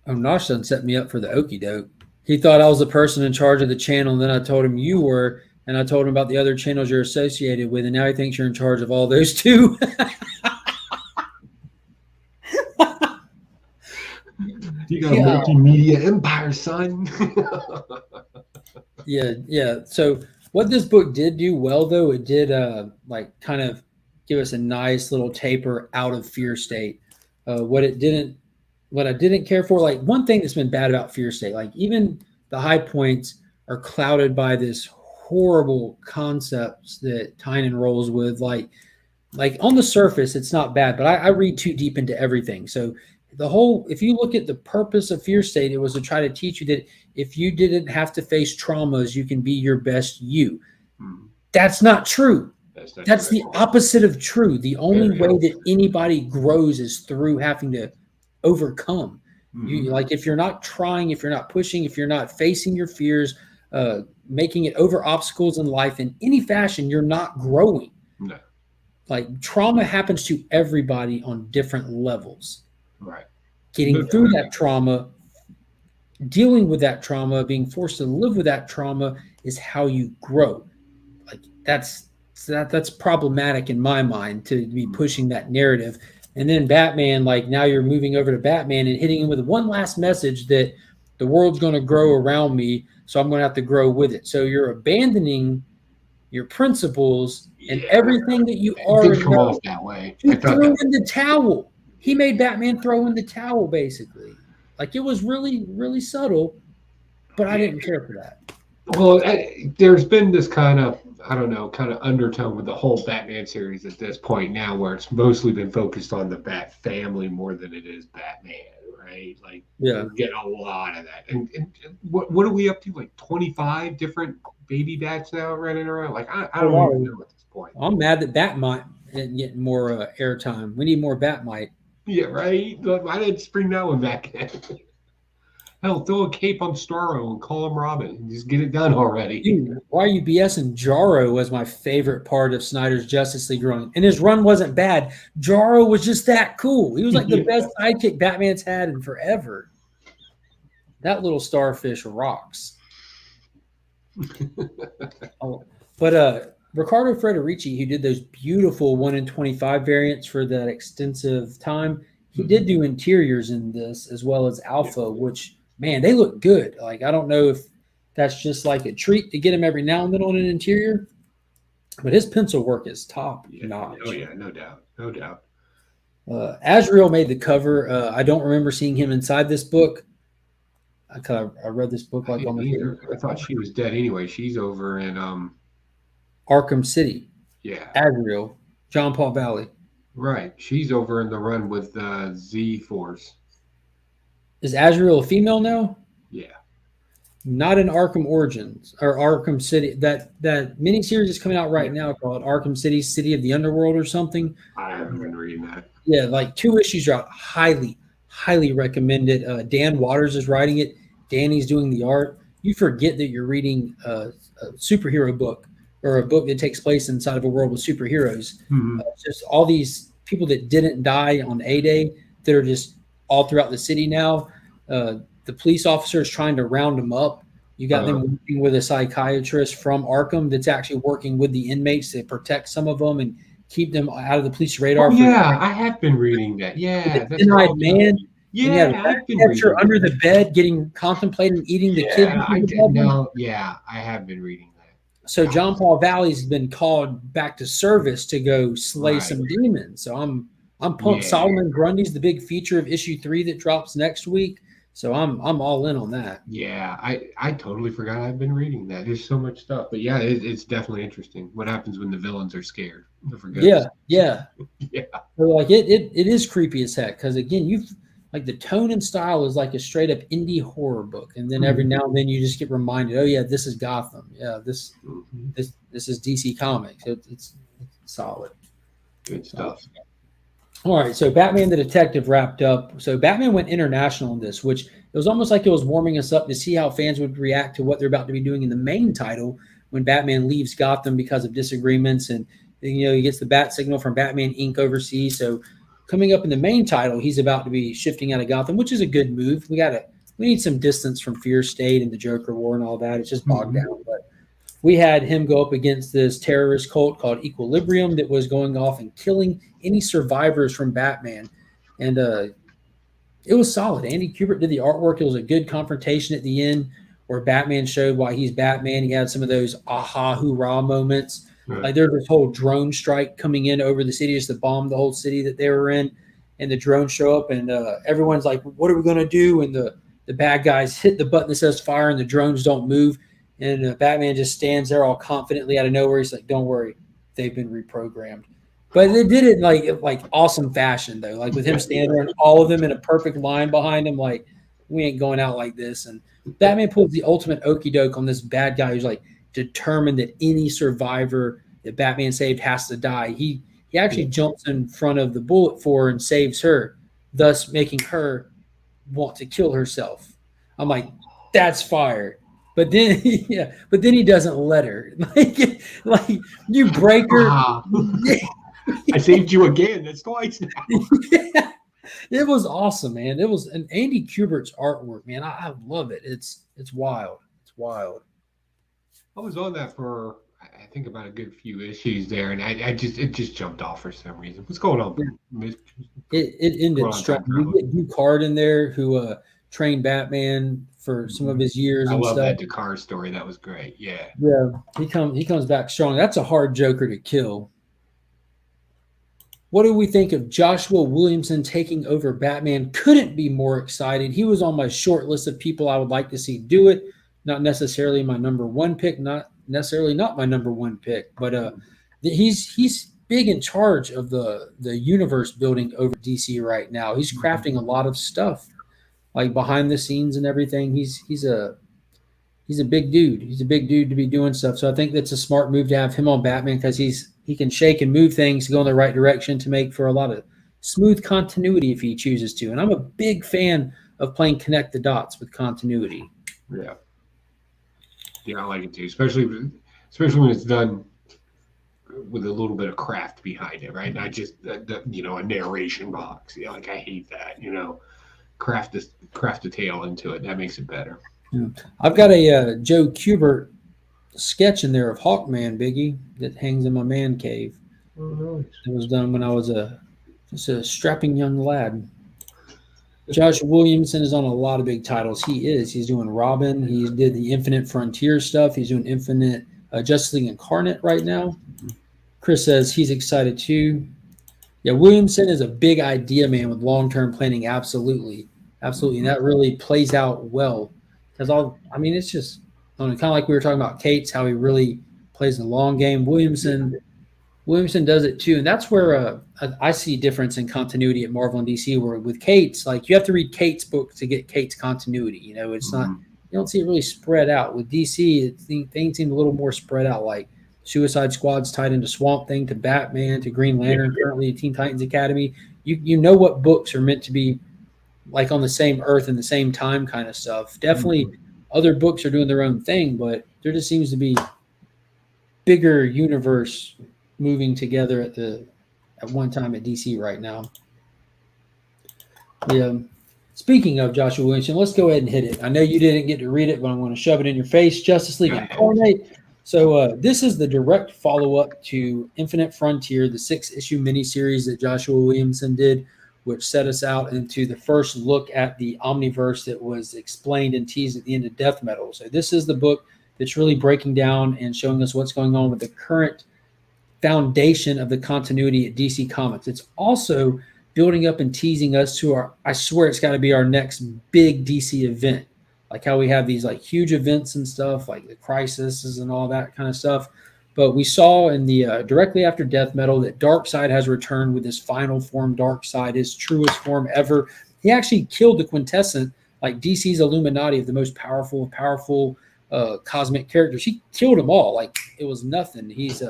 Oh, Nosh done set me up for the okie doke. He thought I was the person in charge of the channel, and then I told him you were, and I told him about the other channels you're associated with, and now he thinks you're in charge of all those too. You got a multimedia empire, son. Yeah. So what this book did do well, though, it did like kind of give us a nice little taper out of Fear State. What I didn't care for, like one thing that's been bad about Fear State, like even the high points are clouded by this horrible concepts that Tynan rolls with. Like on the surface, it's not bad, but I read too deep into everything. So if you look at the purpose of Fear State, it was to try to teach you that if you didn't have to face traumas, you can be your best you. That's not true. That's the opposite of true. The only way that anybody grows is through having to overcome. You, like, if you're not trying, if you're not pushing, if you're not facing your fears, making it over obstacles in life in any fashion, you're not growing. No. Like, trauma happens to everybody on different levels. Right. Getting through that trauma, dealing with that trauma, being forced to live with that trauma is how you grow. Like, that's problematic in my mind, to be pushing that narrative. And then Batman, like, now you're moving over to Batman and hitting him with one last message that the world's going to grow around me, so I'm going to have to grow with it. So you're abandoning your principles and everything that you already come off that way. He threw in the towel. He made Batman throw in the towel, basically. Like, it was really, really subtle, but I didn't care for that. Well, there's been this kind of, I don't know, kind of undertone with the whole Batman series at this point now, where it's mostly been focused on the Bat family more than it is Batman, right? Like, you get a lot of that. And what are we up to? Like 25 different baby bats now running around? Like, I don't even know at this point. I'm mad that Batmite didn't get more airtime. We need more Batmite. Yeah, right? Why didn't spring that one back in? Hell, throw a cape on Starro and call him Robin and just get it done already. Dude, why are you BSing? Jarro was my favorite part of Snyder's Justice League run. And his run wasn't bad. Jarro was just that cool. He was like the best sidekick Batman's had in forever. That little starfish rocks. But Riccardo Federici, who did those beautiful 1 in 25 variants for that extensive time, he did do interiors in this as well as Alpha, which, man, they look good. Like, I don't know if that's just like a treat to get him every now and then on an interior, but his pencil work is top notch. Oh, yeah, no doubt. No doubt. Azrael made the cover. I don't remember seeing him inside this book. I read this book like almost. I thought she was dead anyway. She's over in Arkham City. Yeah. Azrael, John Paul Valley. Right. She's over in the run with Z-Force. Is Azrael a female now? Yeah. Not in Arkham Origins or Arkham City. That miniseries is coming out right now called Arkham City, City of the Underworld or something. I haven't been reading that. Yeah, like 2 issues are out. Highly recommended. Dan Waters is writing it. Danny's doing the art. You forget that you're reading a superhero book or a book that takes place inside of a world with superheroes. Just all these people that didn't die on A-Day that are just all throughout the city now. The police officer is trying to round them up. You got them working with a psychiatrist from Arkham that's actually working with the inmates to protect some of them and keep them out of the police radar. I have been reading that. Yeah. That's man. Yeah, I've been reading under the bed, contemplating eating the kid. I have been reading that. So John Paul Valley's been called back to service to go slay some demons. So I'm pumped. Yeah. Solomon Grundy's the big feature of issue 3 that drops next week. So I'm all in on that. Yeah, I totally forgot I've been reading that. There's so much stuff. But yeah, it's definitely interesting. What happens when the villains are scared? Yeah. So like it is creepy as heck because again, like the tone and style is like a straight up indie horror book, and then every now and then you just get reminded, oh yeah, this is Gotham. Yeah, this is DC Comics. It's solid. Good stuff. All right, so Batman the Detective wrapped up. So Batman went international in this, which it was almost like it was warming us up to see how fans would react to what they're about to be doing in the main title when Batman leaves Gotham because of disagreements, and he gets the bat signal from Batman Inc. overseas. So coming up in the main title, he's about to be shifting out of Gotham, which is a good move. We need some distance from Fear State and the Joker War and all that. It's just bogged down. But we had him go up against this terrorist cult called Equilibrium that was going off and killing any survivors from Batman. And it was solid. Andy Kubert did the artwork. It was a good confrontation at the end where Batman showed why he's Batman. He had some of those aha, hoorah moments. Right. Like there's this whole drone strike coming in over the city just to bomb the whole city that they were in. And the drones show up and everyone's like, what are we going to do? And the the bad guys hit the button that says fire and the drones don't move. And Batman just stands there all confidently out of nowhere. He's like, don't worry, they've been reprogrammed. But they did it like awesome fashion, though. Like with him standing there and all of them in a perfect line behind him, like, we ain't going out like this. And Batman pulls the ultimate okey doke on this bad guy who's like determined that any survivor that Batman saved has to die. He actually jumps in front of the bullet for her and saves her, thus making her want to kill herself. I'm like, that's fire. But then, but then he doesn't let her. Like you break her. I saved you again. That's twice now. Yeah, it was awesome, man. It was an Andy Kubert's artwork, man. I love it. It's wild. It's wild. I was on that for I think about a good few issues there, and it just jumped off for some reason. What's going on? Yeah. It ended strong. You get Ducard in there who trained Batman for some of his years. I and love stuff. that Ducard story. That was great. Yeah. He comes back strong. That's a hard Joker to kill. What do we think of Joshua Williamson taking over Batman? Couldn't be more excited. He was on my short list of people I would like to see do it. Not necessarily my number one pick, not my number one pick, but he's big in charge of the universe building over DC right now. He's crafting a lot of stuff, like behind the scenes and everything. He's a big dude. He's a big dude to be doing stuff. So I think that's a smart move to have him on Batman because he can shake and move things to go in the right direction to make for a lot of smooth continuity if he chooses to. And I'm a big fan of playing connect the dots with continuity. Yeah. Yeah, I like it too, especially when it's done with a little bit of craft behind it, right? Not just a narration box. Like I hate that. Craft a tale into it. That makes it better. Yeah. I've got a Joe Kubert sketch in there of Hawkman, Biggie, that hangs in my man cave. Oh, nice. It was done when I was just a strapping young lad. Josh Williamson is on a lot of big titles. He's doing Robin. He did the Infinite Frontier stuff. He's doing Infinite Justice League Incarnate right now. Chris says he's excited too. Yeah, Williamson is a big idea man with long-term planning. Absolutely. And that really plays out well. Because it's just kind of like we were talking about Cates, how he really plays the long game. Williamson does it too, and that's where I see difference in continuity at Marvel and DC. Where with Cates, like you have to read Cates' book to get Cates' continuity. It's not, you don't see it really spread out. With DC, things seem a little more spread out. Like Suicide Squad's tied into Swamp Thing to Batman to Green Lantern, currently Teen Titans Academy. You know what books are meant to be like on the same earth and the same time kind of stuff. Definitely other books are doing their own thing, but there just seems to be bigger universe moving together at one time at DC right now. Yeah. Speaking of Joshua Williamson, let's go ahead and hit it. I know you didn't get to read it, but I'm going to shove it in your face. Justice League Incarnate. So this is the direct follow-up to Infinite Frontier, the 6-issue miniseries that Joshua Williamson did, which set us out into the first look at the Omniverse that was explained and teased at the end of Death Metal. So this is the book that's really breaking down and showing us what's going on with the current foundation of the continuity at DC Comics. It's also building up and teasing us to I swear it's got to be our next big DC event. Like how we have these like huge events and stuff, like the Crisis and all that kind of stuff. But we saw in the directly after Death Metal that Darkseid has returned with his final form. Darkseid, his truest form ever. He actually killed the quintessence, like DC's Illuminati of the most powerful cosmic characters. He killed them all. Like it was nothing. He's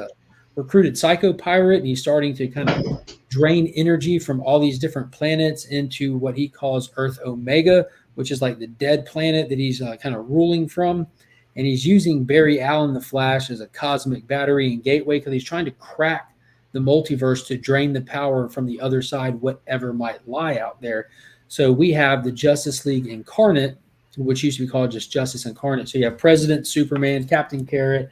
recruited Psycho Pirate, and he's starting to kind of drain energy from all these different planets into what he calls Earth Omega, which is like the dead planet that he's kind of ruling from. And he's using Barry Allen the Flash as a cosmic battery and gateway because he's trying to crack the multiverse to drain the power from the other side, whatever might lie out there. So we have the Justice League Incarnate, which used to be called just Justice Incarnate. So you have President Superman, Captain Carrot,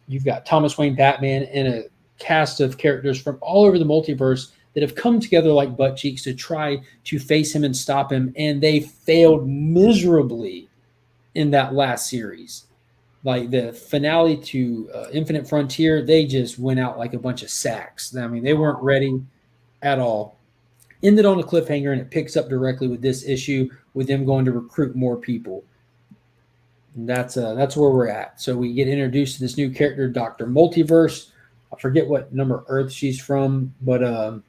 you've got Thomas Wayne Batman, and a cast of characters from all over the multiverse that have come together like butt cheeks to try to face him and stop him. And they failed miserably in that last series. Like the finale to Infinite Frontier, they just went out like a bunch of sacks. I mean, they weren't ready at all. ended on a cliffhanger, and it picks up directly with this issue with them going to recruit more people. And that's where we're at. So we get introduced to this new character, Dr. Multiverse. I forget what number Earth she's from, but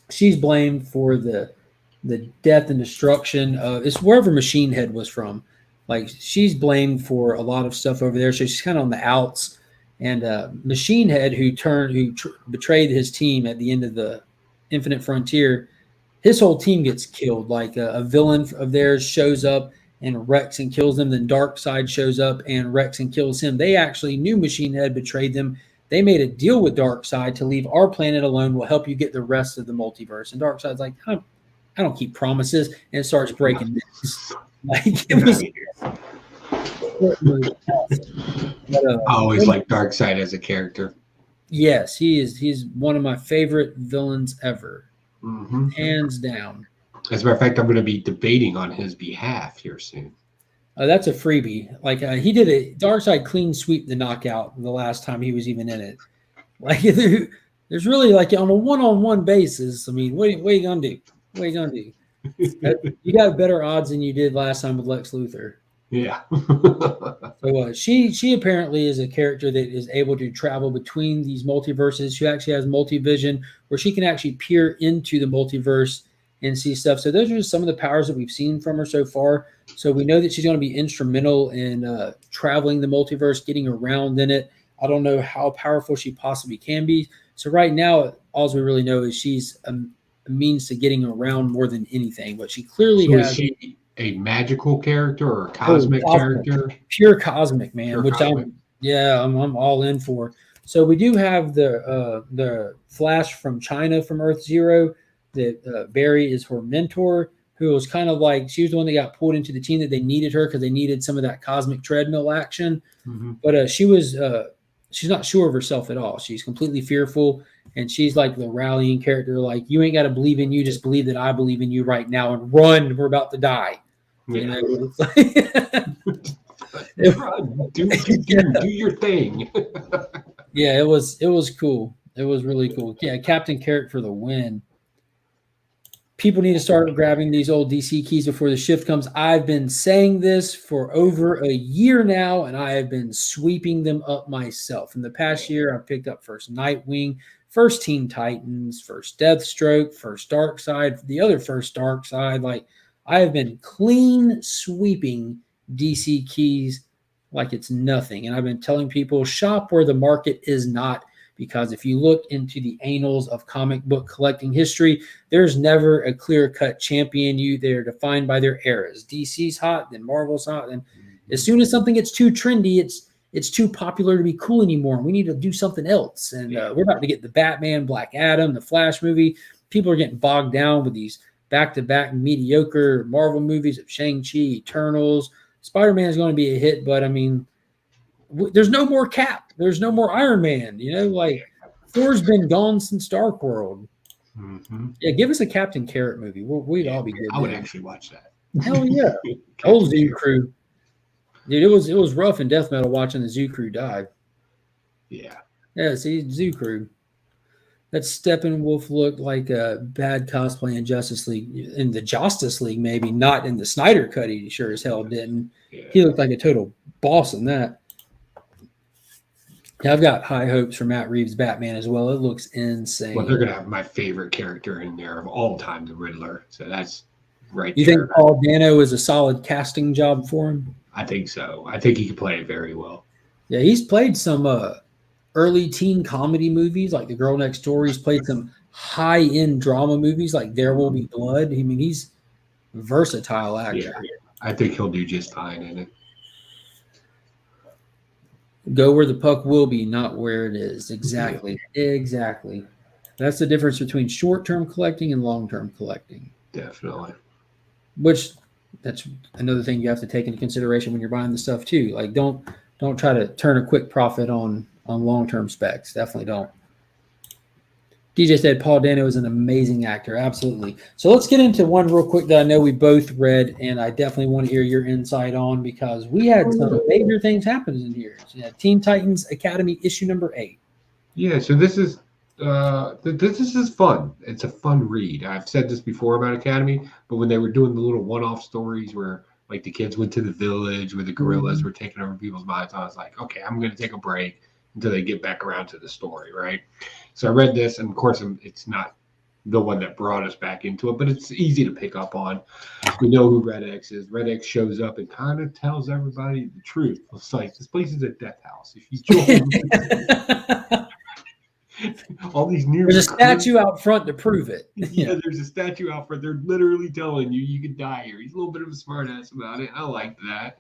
she's blamed for the death and destruction of, it's wherever Machine Head was from. Like, she's blamed for a lot of stuff over there. So she's kind of on the outs. And Machine Head, who betrayed his team at the end of the Infinite Frontier, his whole team gets killed. Like a villain of theirs shows up and wrecks and kills them. Then Darkseid shows up and wrecks and kills him. They actually knew Machine Head betrayed them. They made a deal with Darkseid to leave our planet alone. We'll help you get the rest of the multiverse. And Darkseid's like, I don't keep promises, and it starts breaking necks. Like, it was. I always like Darkseid as a character. Yes, he's one of my favorite villains ever, hands down. As a matter of fact, I'm going to be debating on his behalf here soon. That's a freebie. Like, he did a Darkseid clean sweep the knockout the last time he was even in it. Like, there's really, like, on a one-on-one basis. I mean, what are you gonna do? What are you gonna do? You got better odds than you did last time with Lex Luthor. Yeah. So she apparently is a character that is able to travel between these multiverses. She actually has multivision, where she can actually peer into the multiverse and see stuff. So those are just some of the powers that we've seen from her so far. So we know that she's going to be instrumental in traveling the multiverse, getting around in it. I don't know how powerful she possibly can be. So right now, all we really know is she's a means to getting around more than anything. But she clearly has. Is she a magical character or a cosmic character? Pure cosmic, man. I'm all in for. So we do have the Flash from China from Earth Zero. That Barry is her mentor, who was kind of like, she was the one that got pulled into the team that they needed her because they needed some of that cosmic treadmill action. But she's not sure of herself at all. She's completely fearful, and she's like the rallying character. Like, you ain't got to believe in you, just believe that I believe in you right now, and run. We're about to die. You know, it's like, do your thing. Yeah, it was cool. It was really cool. Yeah, Captain Carrot for the win. People need to start grabbing these old DC keys before the shift comes. I've been saying this for over a year now, and I have been sweeping them up myself. In the past year, I've picked up first Nightwing, first Teen Titans, first Deathstroke, first Darkseid, the other first Darkseid. Like, I have been clean sweeping DC keys like it's nothing. And I've been telling people, shop where the market is not. Because if you look into the annals of comic book collecting history, there's never a clear-cut champion. They're defined by their eras. DC's hot, then Marvel's hot. And as soon as something gets too trendy, it's too popular to be cool anymore. We need to do something else. And we're about to get the Batman, Black Adam, the Flash movie. People are getting bogged down with these back-to-back mediocre Marvel movies of Shang-Chi, Eternals. Spider-Man is going to be a hit, but I mean, there's no more Cap. There's no more Iron Man. You know, like, Thor's been gone since Dark World. Yeah, give us a Captain Carrot movie. We'd all be good. I would actually watch that. Hell yeah. Old Zoo Crew. Dude, it was rough in death metal watching the Zoo Crew die. Yeah. Yeah, see, Zoo Crew. That Steppenwolf looked like a bad cosplay in Justice League. In the Justice League, maybe. Not in the Snyder cut, he sure as hell didn't. Yeah. He looked like a total boss in that. Yeah, I've got high hopes for Matt Reeves' Batman as well. It looks insane. Well, they're going to have my favorite character in there of all time, the Riddler. So that's right. You think Paul Dano is a solid casting job for him? I think so. I think he can play it very well. Yeah, he's played some early teen comedy movies like The Girl Next Door. He's played some high-end drama movies like There Will Be Blood. I mean, he's a versatile actor. Yeah, I think he'll do just fine in it. Go where the puck will be, not where it is. Exactly. Exactly. That's the difference between short-term collecting and long-term collecting. Definitely. Which, that's another thing you have to take into consideration when you're buying the stuff too. Like, don't try to turn a quick profit on long-term specs. Definitely don't. DJ said Paul Dano is an amazing actor. Absolutely. So let's get into one real quick that I know we both read, and I definitely want to hear your insight on, because we had some major things happen in here. So, Teen Titans Academy issue number 8. Yeah, so this is this is fun. It's a fun read. I've said this before about Academy, but when they were doing the little one-off stories where like the kids went to the village where the gorillas were taking over people's minds, I was like, okay, I'm going to take a break until they get back around to the story, right? So I read this, and of course, it's not the one that brought us back into it, but it's easy to pick up on. We know who Red X is. Red X shows up and kind of tells everybody the truth. It's like, this place is a death house. If you join, all these near. There's a statue out front to prove it. Yeah, there's a statue out front. They're literally telling you could die here. He's a little bit of a smartass about it. I like that.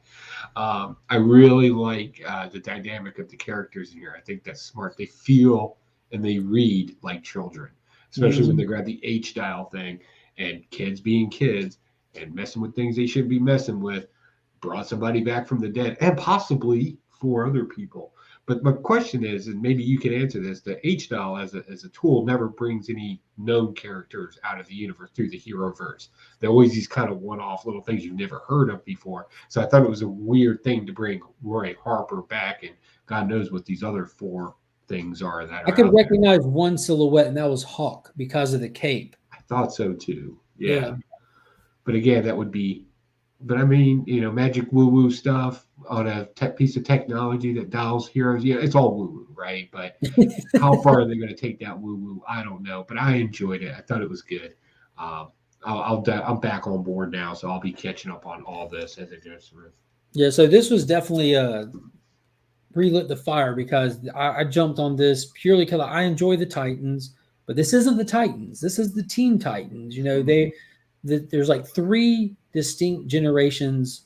I really like the dynamic of the characters in here. I think that's smart. They feel and they read like children, especially when they grab the H dial thing, and kids being kids and messing with things they shouldn't be messing with brought somebody back from the dead, and possibly 4 other people. But my question is, and maybe you can answer this, the H dial as a tool never brings any known characters out of the universe through the hero verse. They're always these kind of one-off little things you've never heard of before. So I thought it was a weird thing to bring Roy Harper back, and God knows what these other 4 things are that I could recognize one silhouette, and that was Hawk because of the cape. I thought so too. Yeah. But again, that would be, but I mean, magic woo-woo stuff on a piece of technology that dials heroes. Yeah, it's all woo-woo, right? But how far are they going to take that woo-woo? I don't know. But I enjoyed it. I thought it was good. I'm back on board now, so I'll be catching up on all this as it goes through. Yeah, so this was definitely relit the fire because I jumped on this purely because I enjoy the Titans, but this isn't the Titans. This is the Teen Titans. There's like 3 distinct generations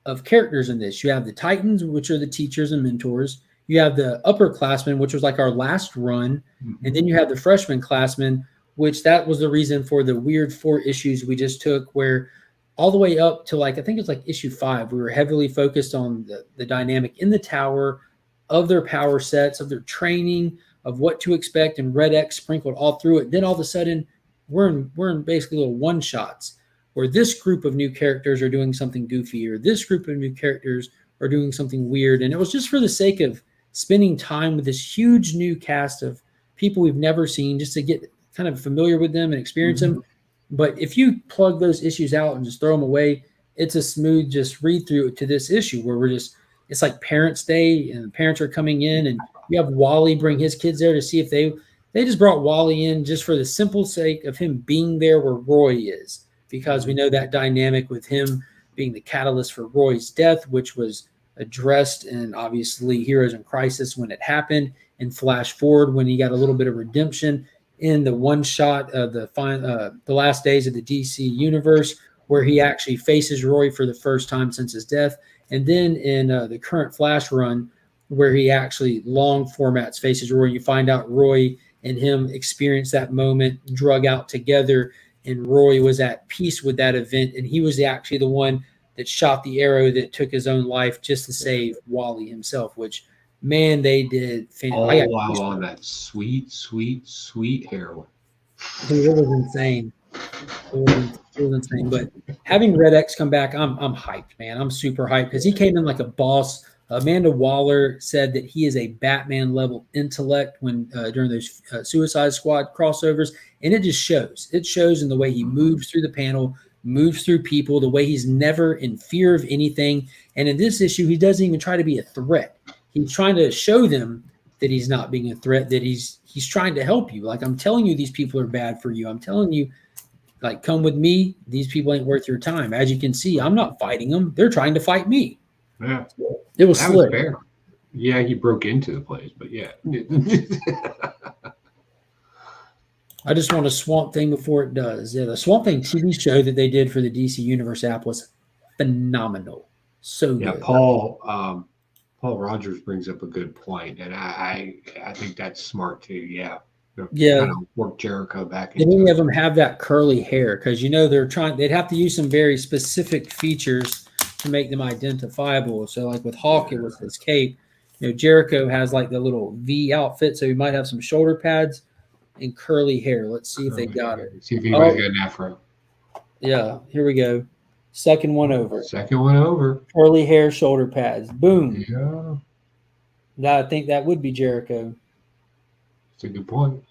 of characters in this. You have the Titans, which are the teachers and mentors. You have the upperclassmen, which was like our last run. And then you have the freshman classmen, which that was the reason for the weird 4 issues we just took, where all the way up to I think it's like issue 5, we were heavily focused on the dynamic in the tower of their power sets, of their training, of what to expect, and Red X sprinkled all through it. Then all of a sudden, we're in basically little one-shots where this group of new characters are doing something goofy, or this group of new characters are doing something weird. And it was just for the sake of spending time with this huge new cast of people we've never seen, just to get kind of familiar with them and experience them. But if you plug those issues out and just throw them away, it's a smooth just read through to this issue where it's like Parents' Day and parents are coming in, and you have Wally bring his kids there to see if they just brought Wally in just for the simple sake of him being there where Roy is, because we know that dynamic with him being the catalyst for Roy's death, which was addressed in obviously Heroes in Crisis when it happened, and Flash Forward when he got a little bit of redemption in the one shot of the last days of the DC universe, where he actually faces Roy for the first time since his death. And then in the current Flash run, where he actually long formats faces Roy, you find out Roy and him experienced that moment, drug out together, and Roy was at peace with that event, and he was actually the one that shot the arrow that took his own life just to save Wally himself, which, man, they did. All while on that sweet, sweet, sweet heroin. It was insane. It was insane. But having Red X come back, I'm hyped, man. I'm super hyped because he came in like a boss. Amanda Waller said that he is a Batman level intellect when during those Suicide Squad crossovers, and it just shows. It shows in the way he moves through the panel, moves through people, the way he's never in fear of anything. And in this issue, he doesn't even try to be a threat. He's trying to show them that he's not being a threat, that he's trying to help you. Like, I'm telling you, these people are bad for you. I'm telling you, like, come with me. These people ain't worth your time. As you can see, I'm not fighting them. They're trying to fight me. Yeah. It was slick. Fair. Yeah, he broke into the place, but yeah. I just want a Swamp Thing before it does. Yeah, the Swamp Thing TV show that they did for the DC Universe app was phenomenal. So good. Yeah, Paul Rogers brings up a good point, and I think that's smart too. Yeah. Yeah. Kind of work Jericho back. And any of them have that curly hair because they'd have to use some very specific features to make them identifiable. So like with Hawk, it was his cape. Jericho has like the little V outfit, so he might have some shoulder pads and curly hair. Let's see if they got it. See if anybody's got an afro. Yeah, here we go. Second one over. Curly hair, shoulder pads. Boom. Yeah. Now I think that would be Jericho. That's a good point.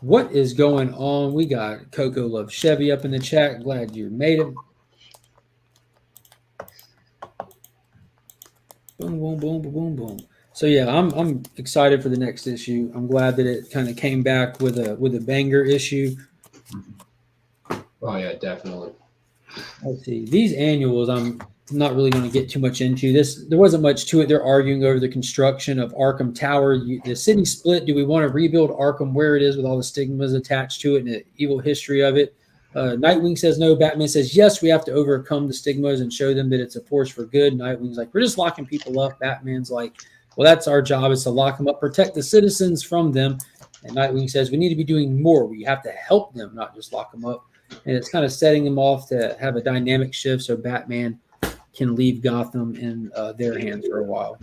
What is going on? We got Coco Love Chevy up in the chat. Glad you made it. Boom, boom, boom, boom, boom, boom. So yeah, I'm excited for the next issue. I'm glad that it kind of came back with a banger issue. Oh yeah, definitely. Let's see. These annuals, I'm not really going to get too much into this. There wasn't much to it. They're arguing over the construction of Arkham Tower. The city split. Do we want to rebuild Arkham where it is with all the stigmas attached to it and the evil history of it? Nightwing says no. Batman says yes. We have to overcome the stigmas and show them that it's a force for good. Nightwing's like, we're just locking people up. Batman's like, well, that's our job, is to lock them up, protect the citizens from them. And Nightwing says we need to be doing more. We have to help them, not just lock them up. And it's kind of setting them off to have a dynamic shift so Batman can leave Gotham in their hands for a while.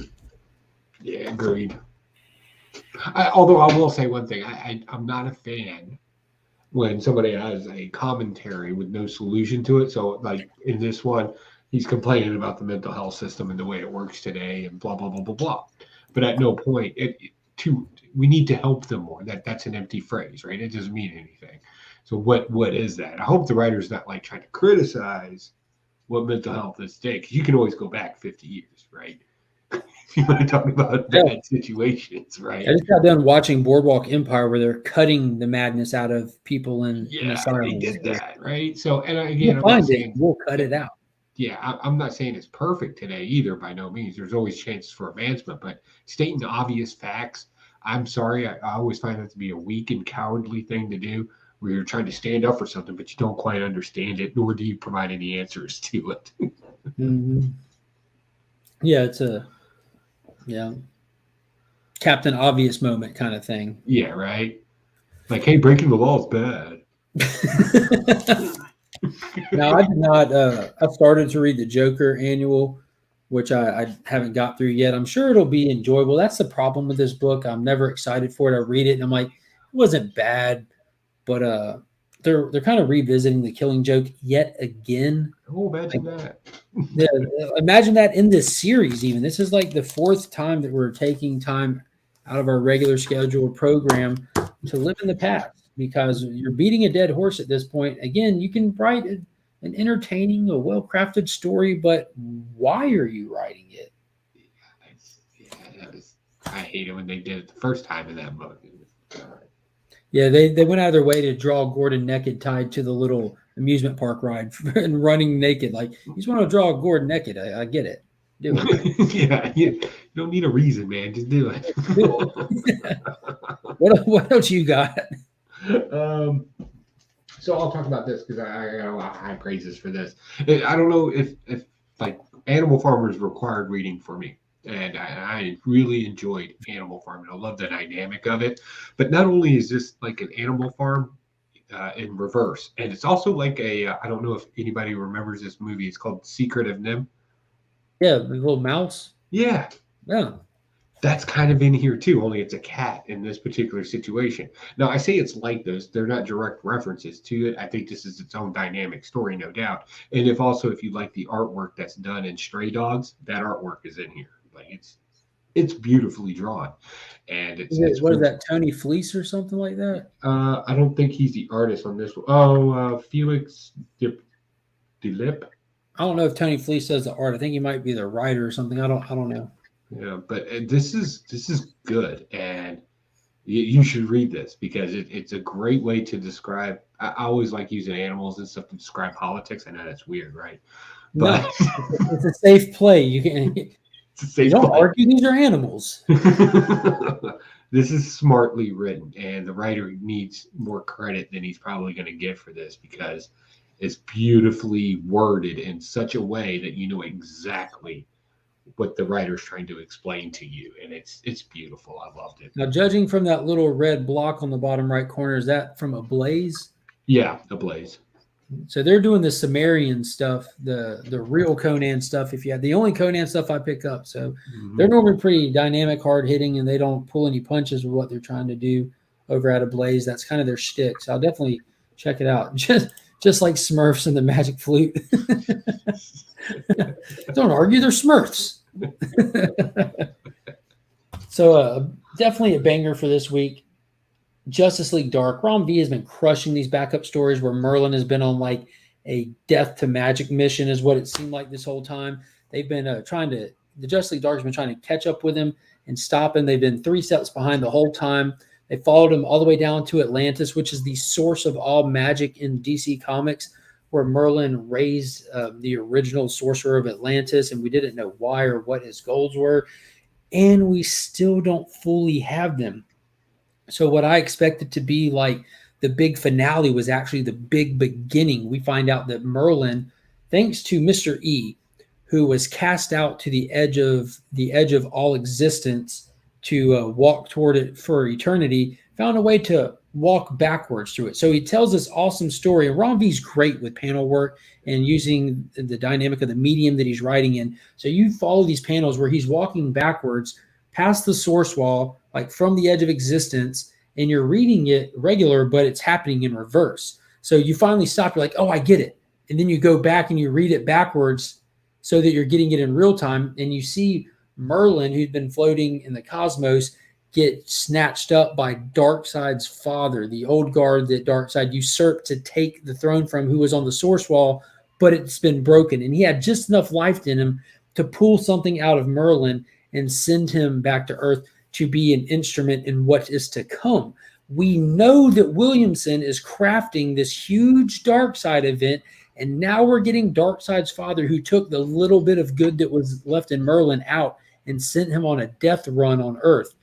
Yeah, agreed. Although I will say one thing, I'm not a fan when somebody has a commentary with no solution to it. So like in this one, he's complaining about the mental health system and the way it works today and blah, blah, blah, blah, blah. But at no point, we need to help them more. That's an empty phrase, right? It doesn't mean anything. So what is that? I hope the writer's not like trying to criticize what mental health is today, because you can always go back 50 years, right? If you want to talk about bad situations, right? I just got done watching Boardwalk Empire where they're cutting the madness out of people in asylums. They did that, right? So, and again, we'll cut it out. Yeah, I'm not saying it's perfect today either, by no means. There's always chances for advancement, but stating the obvious facts, I'm sorry, I always find that to be a weak and cowardly thing to do, where you're trying to stand up for something, but you don't quite understand it, nor do you provide any answers to it. Mm-hmm. Yeah, it's Captain Obvious moment kind of thing. Yeah, right? Like, hey, breaking the law is bad. Now, I did not, I've started to read the Joker annual, which I haven't got through yet. I'm sure it'll be enjoyable. That's the problem with this book. I'm never excited for it. I read it and I'm like, it wasn't bad, but they're kind of revisiting the Killing Joke yet again. Oh, imagine that. Imagine that in this series even. This is like the fourth time that we're taking time out of our regular scheduled program to live in the past, because you're beating a dead horse at this point. Again, you can write an entertaining, a well-crafted story, but why are you writing it? I hate it when they did it the first time in that book. Yeah, they went out of their way to draw Gordon naked, tied to the little amusement park ride and running naked. Like, you just want to draw Gordon naked. I get it. Do it. Yeah, you don't need a reason, man. Just do it. What else you got? So I'll talk about this because I got a lot of high praises for this. I don't know if like Animal Farm is required reading for me. And I really enjoyed Animal Farm. And I love the dynamic of it. But not only is this like an Animal Farm in reverse, and it's also like I don't know if anybody remembers this movie. It's called Secret of Nim. Yeah, the little mouse. Yeah. Yeah. That's kind of in here too, only it's a cat in this particular situation. Now, I say it's like those. They're not direct references to it. I think this is its own dynamic story, no doubt. And if you like the artwork that's done in Stray Dogs, that artwork is in here. Like, it's beautifully drawn. And it's what is that, Tony Fleece or something like that? I don't think he's the artist on this one. Oh, Felix DeLip. I don't know if Tony Fleece does the art. I think he might be the writer or something. I don't know. Yeah, but this is good, and you should read this because it's a great way to describe. I always like using animals and stuff to describe politics. I know that's weird, right? But no, it's a safe play. You can. Don't argue. These are animals. This is smartly written, and the writer needs more credit than he's probably going to get for this because it's beautifully worded in such a way that you know exactly what the writer's trying to explain to you, and it's beautiful. I loved it. Now, judging from that little red block on the bottom right corner, is that from Ablaze? Yeah, Ablaze. So they're doing the Sumerian stuff, the real Conan stuff. If you have the only Conan stuff I pick up, so they're normally pretty dynamic, hard hitting, and they don't pull any punches with what they're trying to do over at Ablaze. That's kind of their shtick. So I'll definitely check it out. Just like Smurfs and the Magic Flute. Don't argue, they're Smurfs. So definitely a banger for this week. Justice League Dark, Ron V has been crushing these backup stories where Merlin has been on like a death to magic mission, is what it seemed like this whole time. They've been the Justice League Dark has been trying to catch up with him and stop him. They've been 3 steps behind the whole time. They followed him all the way down to Atlantis, which is the source of all magic in DC Comics, where Merlin raised the original sorcerer of Atlantis, and we didn't know why or what his goals were. And we still don't fully have them. So what I expected to be like the big finale was actually the big beginning. We find out that Merlin, thanks to Mr. E, who was cast out to the edge of all existence to walk toward it for eternity, found a way to walk backwards through it. So he tells this awesome story. And Ron V's great with panel work and using the dynamic of the medium that he's writing in. So you follow these panels where he's walking backwards past the source wall, like from the edge of existence, and you're reading it regular, but it's happening in reverse. So you finally stop, you're like, oh, I get it. And then you go back and you read it backwards so that you're getting it in real time. And you see Merlin, who'd been floating in the cosmos, get snatched up by Darkseid's father, the old guard that Darkseid usurped to take the throne from, who was on the source wall, but it's been broken. And he had just enough life in him to pull something out of Merlin and send him back to Earth to be an instrument in what is to come. We know that Williamson is crafting this huge Darkseid event, and now we're getting Darkseid's father, who took the little bit of good that was left in Merlin out and sent him on a death run on Earth,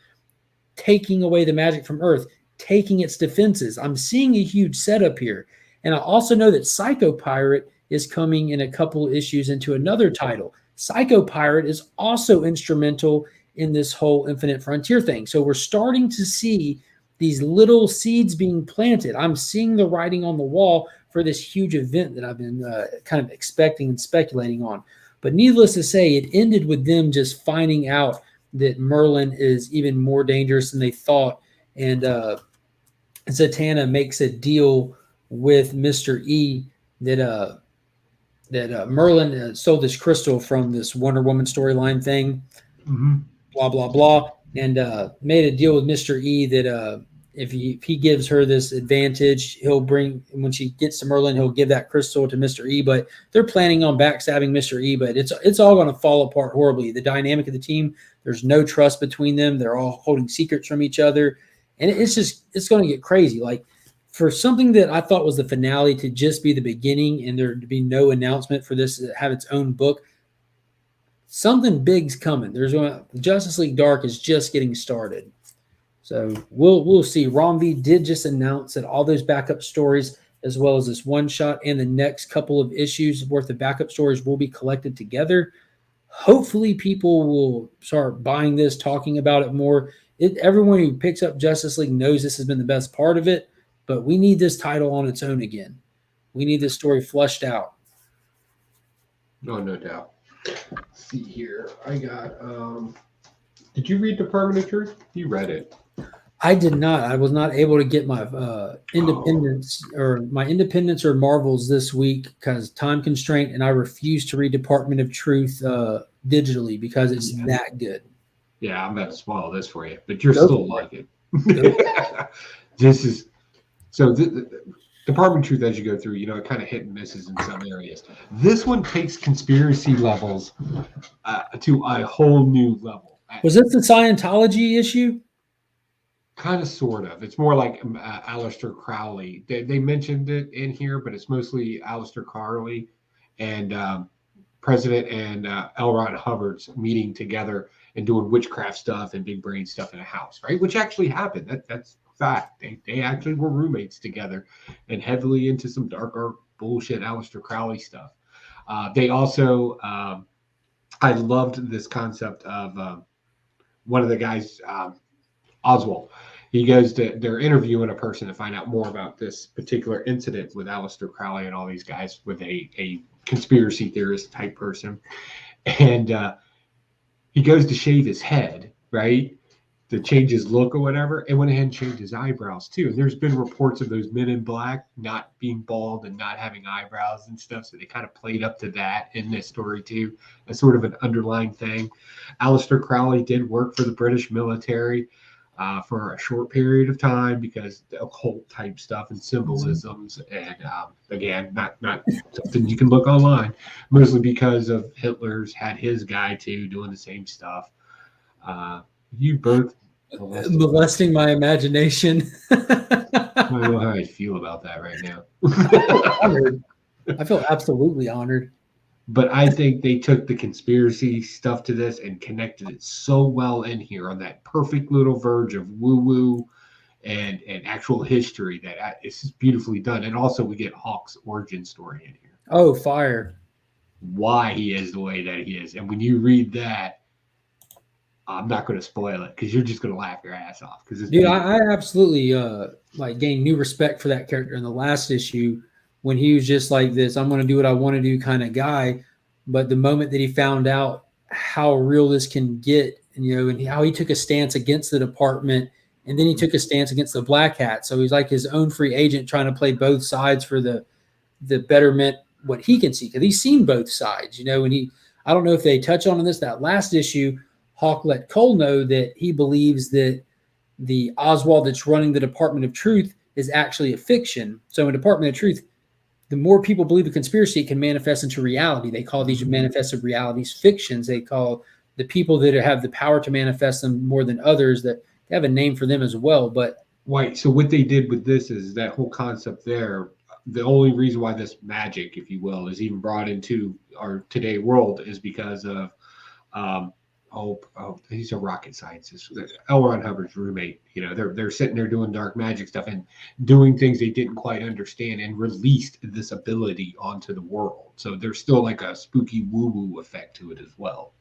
taking away the magic from Earth, taking its defenses. I'm seeing a huge setup here. And I also know that Psycho Pirate is coming in a couple issues into another title. Psycho Pirate is also instrumental in this whole Infinite Frontier thing. So we're starting to see these little seeds being planted. I'm seeing the writing on the wall for this huge event that I've been kind of expecting and speculating on. But needless to say, it ended with them just finding out that Merlin is even more dangerous than they thought. And Zatanna makes a deal with Mr. E that Merlin stole this crystal from this Wonder Woman storyline thing, blah, blah, blah, and made a deal with Mr. E that if he gives her this advantage, he'll bring, when she gets to Merlin, he'll give that crystal to Mr. E. But they're planning on backstabbing Mr. E, but it's all going to fall apart horribly. The dynamic of the team, there's no trust between them. They're all holding secrets from each other. And it's going to get crazy. Like, for something that I thought was the finale to just be the beginning and there to be no announcement for this to have its own book, something big's coming. Justice League Dark is just getting started. So we'll see. Ron V did just announce that all those backup stories, as well as this one shot and the next couple of issues worth of backup stories, will be collected together. Hopefully people will start buying this, talking about it more. Everyone who picks up Justice League knows this has been the best part of it, but we need this title on its own again. We need this story flushed out. Oh, no doubt. Let's see here. I got did you read The Permanent Truth? You read it. I did not. I was not able to get my Independence or Marvels this week because time constraint, and I refuse to read Department of Truth digitally because it's that good. Yeah, I'm about to spoil this for you, but you're still like it. This is so. The Department of Truth, as you go through, it kind of hit and misses in some areas. This one takes conspiracy levels to a whole new level. Was this the Scientology issue? Kind of, sort of. It's more like Aleister Crowley. They mentioned it in here, but it's mostly Aleister Crowley and President and L. Ron Hubbard's meeting together and doing witchcraft stuff and big brain stuff in a house, right? Which actually happened. That's fact. They actually were roommates together and heavily into some darker bullshit Aleister Crowley stuff. They also, I loved this concept of one of the guys, Oswald. He goes they're interviewing a person to find out more about this particular incident with Aleister Crowley and all these guys with a conspiracy theorist type person. And he goes to shave his head, right? To change his look or whatever, and went ahead and changed his eyebrows too. And there's been reports of those men in black not being bald and not having eyebrows and stuff. So they kind of played up to that in this story too, as sort of an underlying thing. Aleister Crowley did work for the British military. for a short period of time because the occult type stuff and symbolisms, and again, not something you can look online, mostly because of Hitler's had his guy too doing the same stuff. You both molesting my imagination. I don't know how I feel about that right now. Honored. I feel absolutely honored. But I think they took the conspiracy stuff to this and connected it so well in here on that perfect little verge of woo-woo and actual history that it's just beautifully done. And also we get Hawk's origin story in here. Oh, fire. Why he is the way that he is. And when you read that, I'm not going to spoil it because you're just going to laugh your ass off. Dude, I absolutely gained new respect for that character in the last issue when he was just like this, I'm going to do what I want to do kind of guy. But the moment that he found out how real this can get, and how he took a stance against the department, and then he took a stance against the Black Hat. So he's like his own free agent trying to play both sides for the betterment, what he can see, because he's seen both sides, and I don't know if they touch on this, that last issue, Hawk let Cole know that he believes that the Oswald that's running the Department of Truth is actually a fiction. So in Department of Truth, the more people believe a conspiracy, it can manifest into reality. They call these manifested realities fictions. They call the people that have the power to manifest them more than others, that they have a name for them as well. But right. So what they did with this is that whole concept there. The only reason why this magic, if you will, is even brought into our today world is because of he's a rocket scientist. L. Ron Hubbard's roommate. They're sitting there doing dark magic stuff and doing things they didn't quite understand, and released this ability onto the world. So there's still like a spooky woo-woo effect to it as well.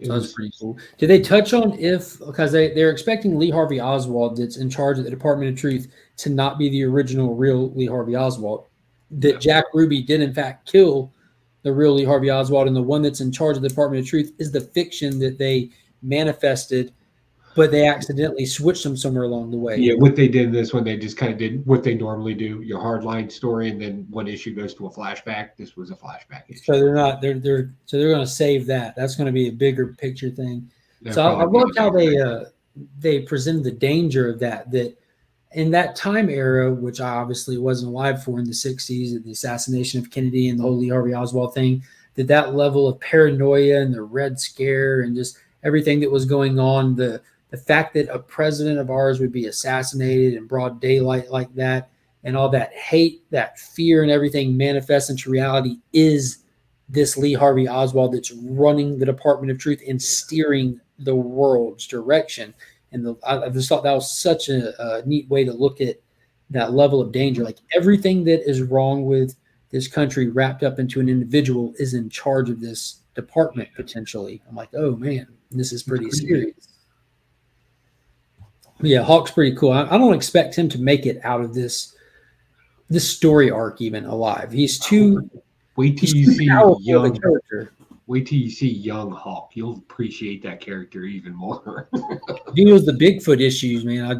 That's pretty cool. Did they touch on because they're expecting Lee Harvey Oswald, that's in charge of the Department of Truth, to not be the original real Lee Harvey Oswald, that Jack Ruby did in fact kill the real Lee Harvey Oswald, and the one that's in charge of the Department of Truth is the fiction that they manifested, but they accidentally switched them somewhere along the way. Yeah, what they did in this one, they just kind of did what they normally do, your hardline story, and then one issue goes to a flashback. This was a flashback issue. So they're going to save that. That's going to be a bigger picture thing. So I loved how they presented the danger of that in that time era, which I obviously wasn't alive for in the 60s, the assassination of Kennedy and the whole Lee Harvey Oswald thing, that level of paranoia and the Red Scare and just everything that was going on, the fact that a president of ours would be assassinated in broad daylight like that, and all that hate, that fear and everything manifests into reality, is this Lee Harvey Oswald that's running the Department of Truth and steering the world's direction. And I just thought that was such a neat way to look at that level of danger. Like everything that is wrong with this country wrapped up into an individual is in charge of this department potentially. I'm like, oh man, this is pretty serious. Yeah, Hawk's pretty cool. I don't expect him to make it out of this story arc even alive. He's too. Wait till you see young character. Wait till you see young Hawk. You'll appreciate that character even more. He was the Bigfoot issues, man.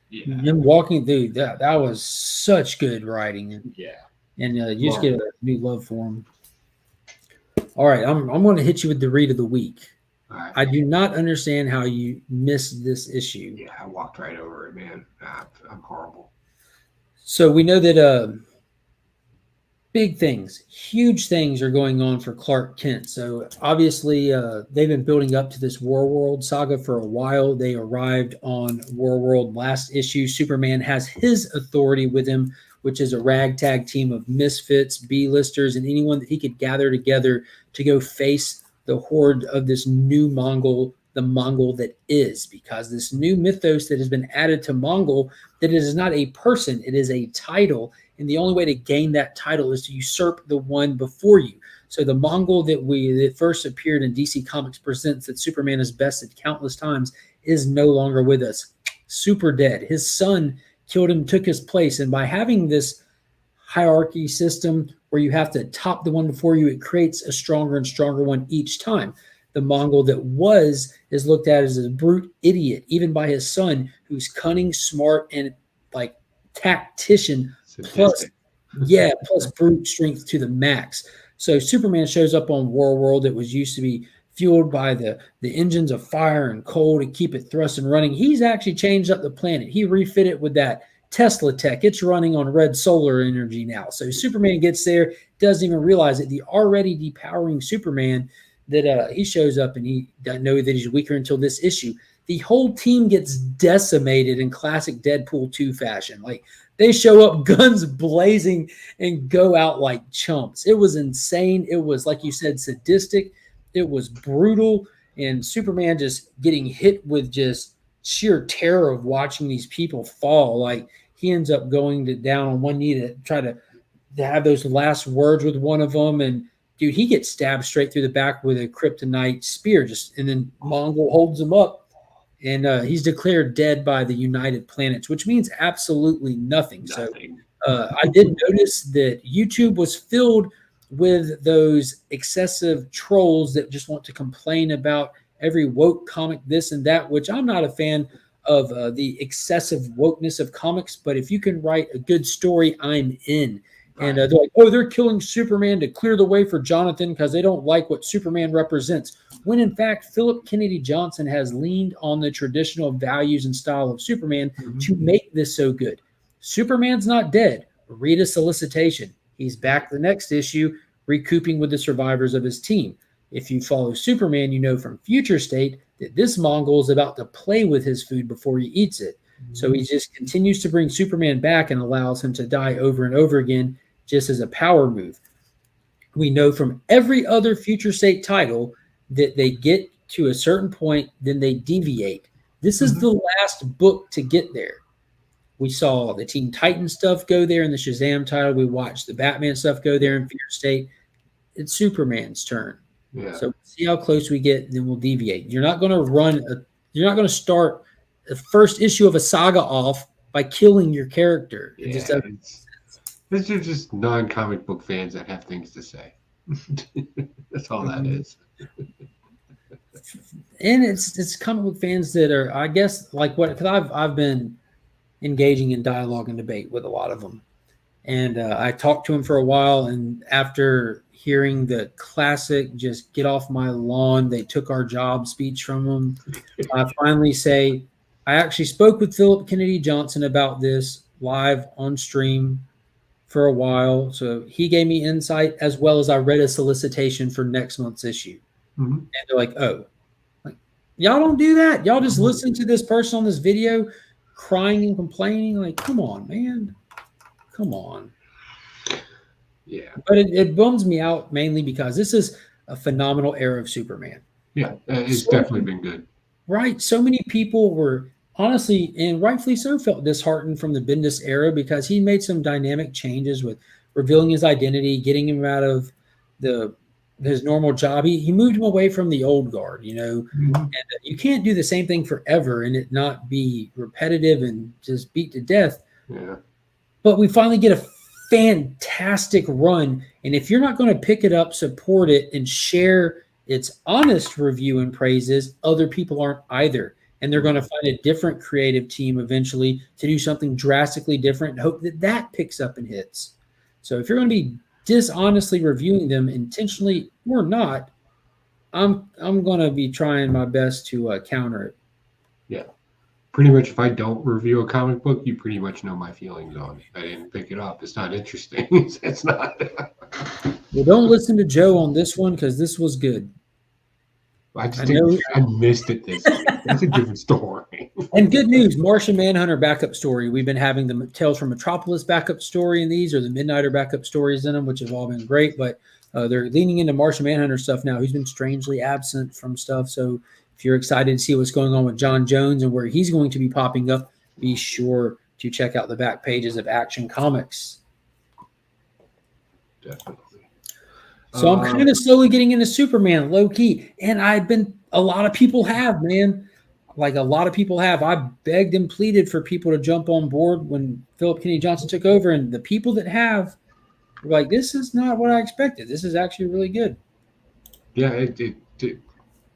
Him walking through that was such good writing. Yeah. And you just get a new love for him. All right, I'm going to hit you with the read of the week. All right. I do not understand how you missed this issue. Yeah, I walked right over it, man. I'm horrible. So we know that big things, huge things are going on for Clark Kent. So obviously they've been building up to this War World saga for a while. They arrived on War World last issue. Superman has his authority with him, which is a ragtag team of misfits, B-listers, and anyone that he could gather together to go face the horde of this new Mongol, the Mongol that is, because this new mythos that has been added to Mongol, that it is not a person, it is a title. And the only way to gain that title is to usurp the one before you. So the Mongol that first appeared in DC Comics Presents, that Superman has bested countless times, is no longer with us. Super dead. His son killed him, took his place. And by having this hierarchy system where you have to top the one before you, it creates a stronger and stronger one each time. The Mongol that is looked at as a brute idiot, even by his son, who's cunning, smart, and like tactician, plus brute strength to the max. So Superman shows up on War World. It was used to be fueled by the engines of fire and coal to keep it thrust and running. He's actually changed up the planet. He refit it with that Tesla tech. It's running on red solar energy now. So Superman gets there, doesn't even realize it. The already depowering Superman that he shows up, and he doesn't know that he's weaker until this issue. The whole team gets decimated in classic Deadpool 2 fashion. Like, they show up guns blazing and go out like chumps. It was insane. It was, like you said, sadistic. It was brutal. And Superman just getting hit with just sheer terror of watching these people fall. Like, he ends up going down on one knee to try to have those last words with one of them. And dude, he gets stabbed straight through the back with a kryptonite spear, and then Mongol holds him up, and he's declared dead by the United Planets, which means absolutely nothing. So I did notice that YouTube was filled with those excessive trolls that just want to complain about every woke comic, this and that, which I'm not a fan of the excessive wokeness of comics. But if you can write a good story, I'm in. And they're like, oh, they're killing Superman to clear the way for Jonathan because they don't like what Superman represents. When, in fact, Philip Kennedy Johnson has leaned on the traditional values and style of Superman to make this so good. Superman's not dead. Read a solicitation. He's back the next issue, recouping with the survivors of his team. If you follow Superman, you know from Future State that this Mongol is about to play with his food before he eats it. So he just continues to bring Superman back and allows him to die over and over again, just as a power move. We know from every other Future State title that they get to a certain point, then they deviate. This is the last book to get there. We saw the Teen Titans stuff go there in the Shazam title. We watched the Batman stuff go there in Future State. It's Superman's turn. Yeah. So see how close we get, then we'll deviate. You're not going to you're not going to start the first issue of a saga off by killing your character. It just doesn't. These are just non-comic book fans that have things to say. That's all that is. And it's comic book fans that are, I guess, like what, because I've been engaging in dialogue and debate with a lot of them. And I talked to them for a while, and after hearing the classic just get off my lawn, they took our job speech from them, I finally say, I actually spoke with Philip Kennedy Johnson about this live on stream for a while. So he gave me insight, as well as I read a solicitation for next month's issue. And they're like, oh, like, y'all don't do that. Y'all just listen to this person on this video crying and complaining. Like, come on, man. Come on. Yeah. But it bums me out mainly because this is a phenomenal era of Superman. Yeah, it's definitely been good. Right. So many people were honestly, and rightfully so, felt disheartened from the Bendis era because he made some dynamic changes with revealing his identity, getting him out of his normal job. He moved him away from the old guard, you know. And you can't do the same thing forever and it not be repetitive and just beat to death. Yeah. But we finally get a fantastic run. And if you're not going to pick it up, support it, and share its honest review and praises, other people aren't either. And they're going to find a different creative team eventually to do something drastically different and hope that that picks up and hits. So if you're going to be dishonestly reviewing them, intentionally or not, I'm going to be trying my best to counter it. Yeah. Pretty much if I don't review a comic book, you pretty much know my feelings on it. I didn't pick it up. It's not interesting. It's not. Well, don't listen to Joe on this one because this was good. I missed it this week. That's a different story. And good news, Martian Manhunter backup story. We've been having the Tales from Metropolis backup story in these, or the Midnighter backup stories in them, which have all been great. But they're leaning into Martian Manhunter stuff now. He's been strangely absent from stuff. So if you're excited to see what's going on with John Jones and where he's going to be popping up, be sure to check out the back pages of Action Comics. Definitely. So I'm kind of slowly getting into Superman, low key. And a lot of people have, man. Like a lot of people have. I begged and pleaded for people to jump on board when Philip Kennedy Johnson took over. And the people that have were like, this is not what I expected. This is actually really good. Yeah,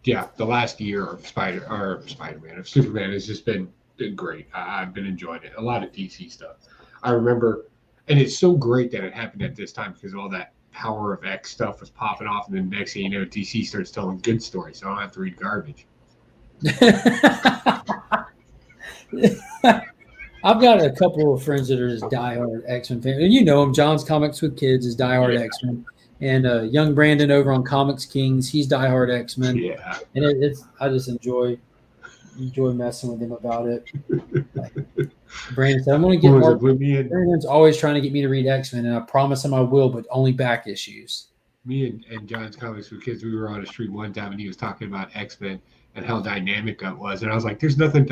yeah, the last year of Spider-Man, of Superman has just been great. I've been enjoying it. A lot of DC stuff. I remember, and it's so great that it happened at this time because of all that Power of X stuff was popping off, and then next thing you know, DC starts telling good stories, so I don't have to read garbage. I've got a couple of friends that are just diehard X-Men fans. And you know him, John's Comics with Kids is diehard X-Men. And young Brandon over on Comics Kings, he's diehard X-Men. Yeah. And it's I just enjoy messing with him about it. Like, Brandon said, I'm going to get more. Brandon's always trying to get me to read X-Men, and I promise him I will, but only back issues. Me and John's Comics with Kids, we were on a stream one time, and he was talking about X-Men and how dynamic that was. And I was like, there's nothing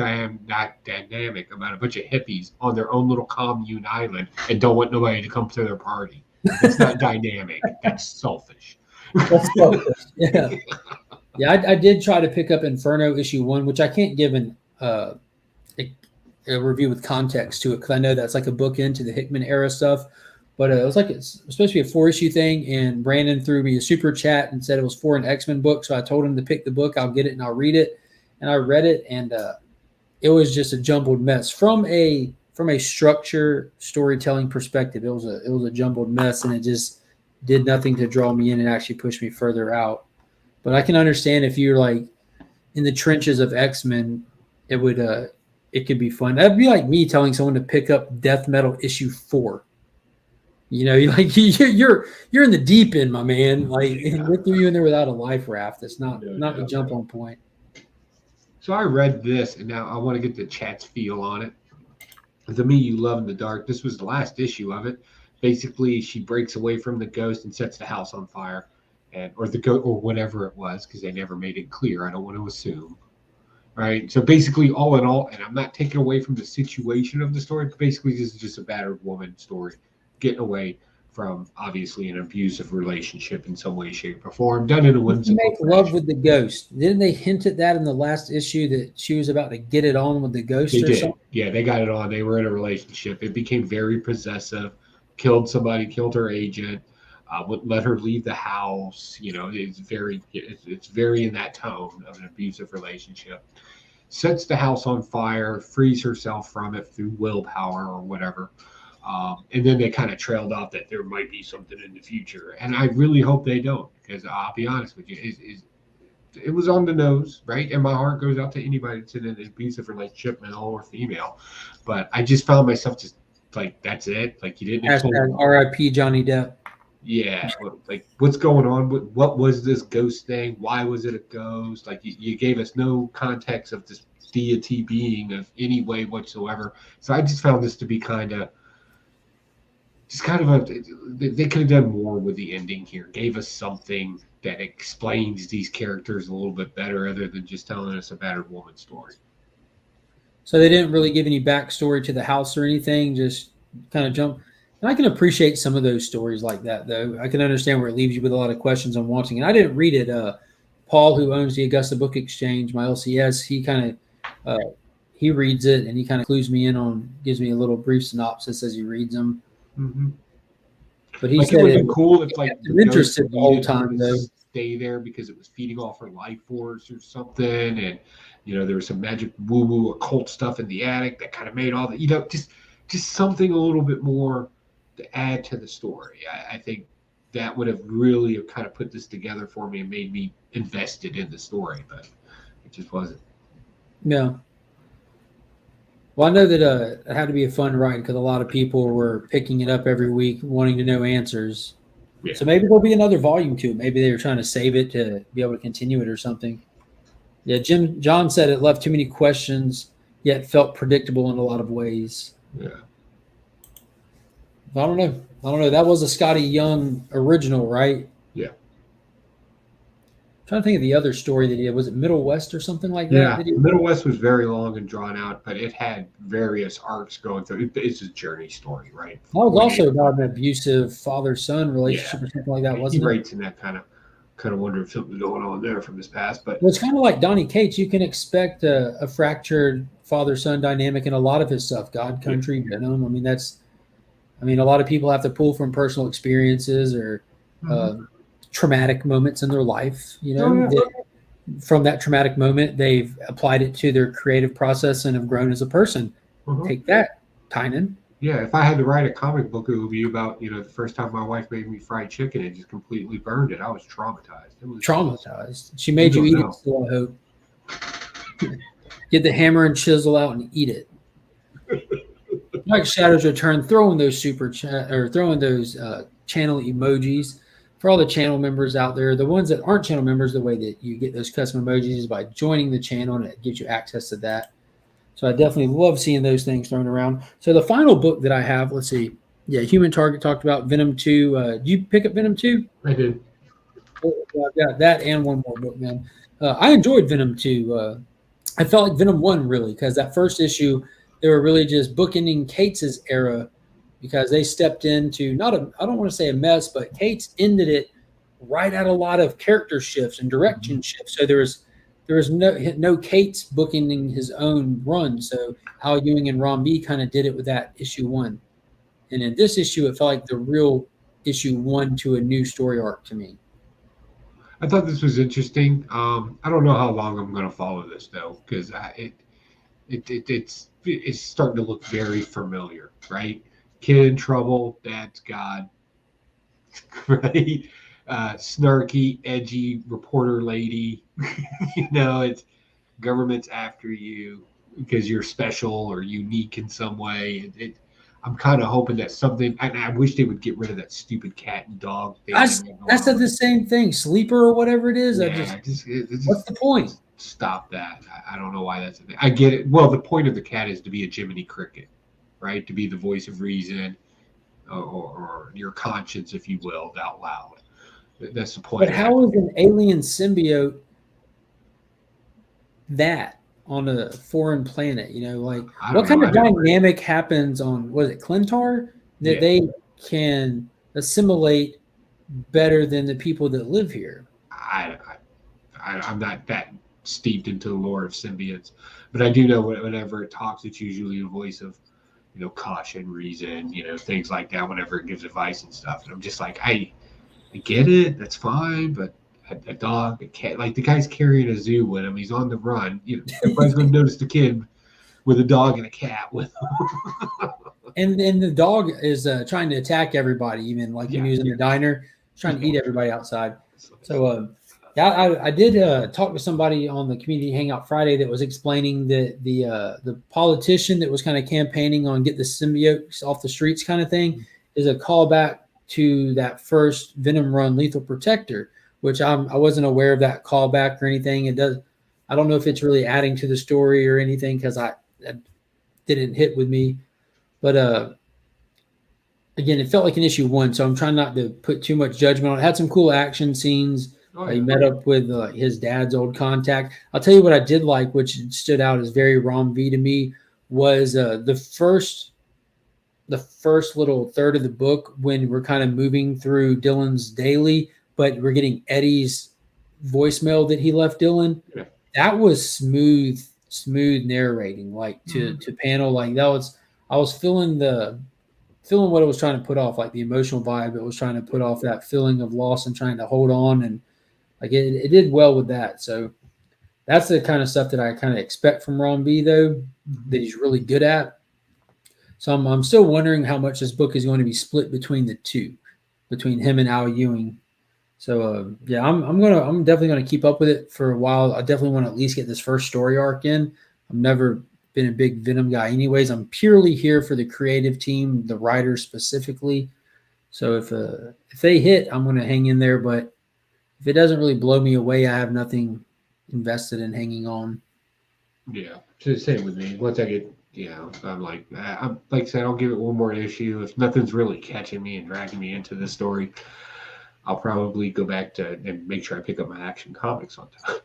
not dynamic about a bunch of hippies on their own little commune island and don't want nobody to come to their party. It's not dynamic. That's selfish. That's selfish. Yeah. Yeah, I did try to pick up Inferno issue 1, which I can't give a review with context to it because I know that's like a book into the Hickman era stuff. But it was like it's supposed to be a 4-issue thing, and Brandon threw me a super chat and said it was for an X-Men book. So I told him to pick the book. I'll get it and I'll read it. And I read it, and it was just a jumbled mess from a structure storytelling perspective. It was a jumbled mess, and it just did nothing to draw me in and actually push me further out. But I can understand if you're like in the trenches of X-Men, it could be fun. That'd be like me telling someone to pick up Death Metal issue 4. You know, you're in the deep end, my man. Like what threw you in there without a life raft? That's not the jump on point. So I read this, and now I want to get the chat's feel on it. The Me You Love in the Dark. This was the last issue of it. Basically, she breaks away from the ghost and sets the house on fire, or the ghost, or whatever it was, because they never made it clear. I don't want to assume. Right. So basically, all in all, and I'm not taking away from the situation of the story, but basically, this is just a battered woman story. Getting away from obviously an abusive relationship in some way, shape, or form, done in a whimsical make love with the ghost. Didn't they hint at that in the last issue that she was about to get it on with the ghost? They did. Something? Yeah, they got it on. They were in a relationship. It became very possessive. Killed somebody. Killed her agent. Wouldn't let her leave the house. You know, it's very in that tone of an abusive relationship. Sets the house on fire. Frees herself from it through willpower or whatever. And then they kind of trailed off that there might be something in the future. And I really hope they don't, because I'll be honest with you, it was on the nose, right? And my heart goes out to anybody that's in an abusive relationship, male or female. But I just found myself just like, that's it. Like, you didn't. Hashtag R.I.P. Johnny Depp. Yeah. Like, what's going on? What was this ghost thing? Why was it a ghost? Like, you gave us no context of this deity being of any way whatsoever. So I just found this to be they could have done more with the ending here. Gave us something that explains these characters a little bit better, other than just telling us a battered woman story. So they didn't really give any backstory to the house or anything. Just kind of jump. And I can appreciate some of those stories like that, though. I can understand where it leaves you with a lot of questions on wanting. And I didn't read it. Paul, who owns the Augusta Book Exchange, my LCS, he kind of he reads it and he kind of clues me in on, gives me a little brief synopsis as he reads them. Mm-hmm. But he said it would have been cool if I'm interested the whole time though. Stay there because it was feeding off her life force or something, and you know there was some magic woo-woo occult stuff in the attic that kind of made all that, just something a little bit more to add to the story. I think that would have really kind of put this together for me and made me invested in the story, but it just wasn't. Yeah. Well, I know that it had to be a fun ride because a lot of people were picking it up every week, wanting to know answers. Yeah. So maybe there'll be another volume to it. Maybe they were trying to save it to be able to continue it or something. Yeah, John said it left too many questions, yet felt predictable in a lot of ways. Yeah. I don't know. That was a Scotty Young original, right? Yeah. I'm trying to think of the other story that he did. Was it Middle West or something like that? Yeah, Middle West was very long and drawn out, but it had various arcs going through. It's a journey story, right? That was also about an abusive father-son relationship or something like that, wasn't it? He writes in that kind of wonder if something's going on there from his past. But it's kind of like Donny Cates. You can expect a fractured father-son dynamic in a lot of his stuff. God Country, Venom. A lot of people have to pull from personal experiences or traumatic moments in their life. From that traumatic moment, they've applied it to their creative process and have grown as a person. Take that, Tynan. Yeah, if I had to write a comic book, it would be about, the first time my wife made me fried chicken and just completely burned it. I was traumatized. Traumatized. She made you eat it still, I hope. Get the hammer and chisel out and eat it. Like Shadow's Return, throwing those channel emojis for all the channel members out there. The ones that aren't channel members, the way that you get those custom emojis is by joining the channel, and it gives you access to that. So I definitely love seeing those things thrown around. So the final book that I have, let's see. Yeah, Human Target talked about Venom 2. Did you pick up Venom 2? I did. I've got that and one more book, man. I enjoyed Venom 2. I felt like Venom 1, really, because that first issue, they were really just bookending Cates' era because they stepped into I don't want to say a mess, but Cates ended it right at a lot of character shifts and direction shifts. So there was no Cates bookending his own run. So Al Ewing and Ron B kind of did it with that issue 1. And in this issue, it felt like the real issue 1 to a new story arc to me. I thought this was interesting. I don't know how long I'm going to follow this though, because it's starting to look very familiar, right? Kid in trouble, dad's God, right? Snarky, edgy reporter lady. It's government's after you because you're special or unique in some way. I'm kind of hoping that something, and I wish they would get rid of that stupid cat and dog thing. I said the same thing, Sleeper or whatever it is. Yeah, what's the point? Stop that. I don't know why that's a thing. I get it. Well, the point of the cat is to be a Jiminy Cricket, right? To be the voice of reason or your conscience, if you will, out loud. That's the point. But how is an alien symbiote that on a foreign planet? What kind of dynamic happens on, was it Clintar, that they can assimilate better than the people that live here? I'm not that steeped into the lore of symbiotes, but I do know whenever it talks, it's usually a voice of, caution, reason, things like that. Whenever it gives advice and stuff, and I'm just like, I get it, that's fine, but a dog, a cat, like the guy's carrying a zoo with him. He's on the run. Everybody's going to notice the kid with a dog and a cat with him. and the dog is trying to attack everybody, even when he was in the diner, trying to eat everybody outside. So, I did talk to somebody on the Community Hangout Friday that was explaining that the politician that was kind of campaigning on get the symbiotes off the streets kind of thing is a callback to that first Venom run, Lethal Protector, which I wasn't aware of that callback or anything. I don't know if it's really adding to the story or anything because that didn't hit with me. But again, it felt like an issue 1, so I'm trying not to put too much judgment on it. It had some cool action scenes. He met up with his dad's old contact. I'll tell you what I did like, which stood out as very Rom V to me, was the first little third of the book when we're kind of moving through Dylan's daily, but we're getting Eddie's voicemail that he left Dylan. Yeah. That was smooth narrating, like to panel, like that was. I was feeling what it was trying to put off, like the emotional vibe it was trying to put off, that feeling of loss and trying to hold on, and like it did well with that. So that's the kind of stuff that I kind of expect from Ron B, though, that he's really good at. So I'm still wondering how much this book is going to be split between the two, between him and Al Ewing. So I'm definitely gonna keep up with it for a while. I definitely want to at least get this first story arc in. I've never been a big Venom guy anyways. I'm purely here for the creative team, the writers specifically. So if they hit, I'm gonna hang in there. But if it doesn't really blow me away, I have nothing invested in hanging on. Yeah, it's the same with me. Once I get, I'm like I said, I'll give it one more issue. If nothing's really catching me and dragging me into this story, I'll probably go back to and make sure I pick up my Action Comics on time.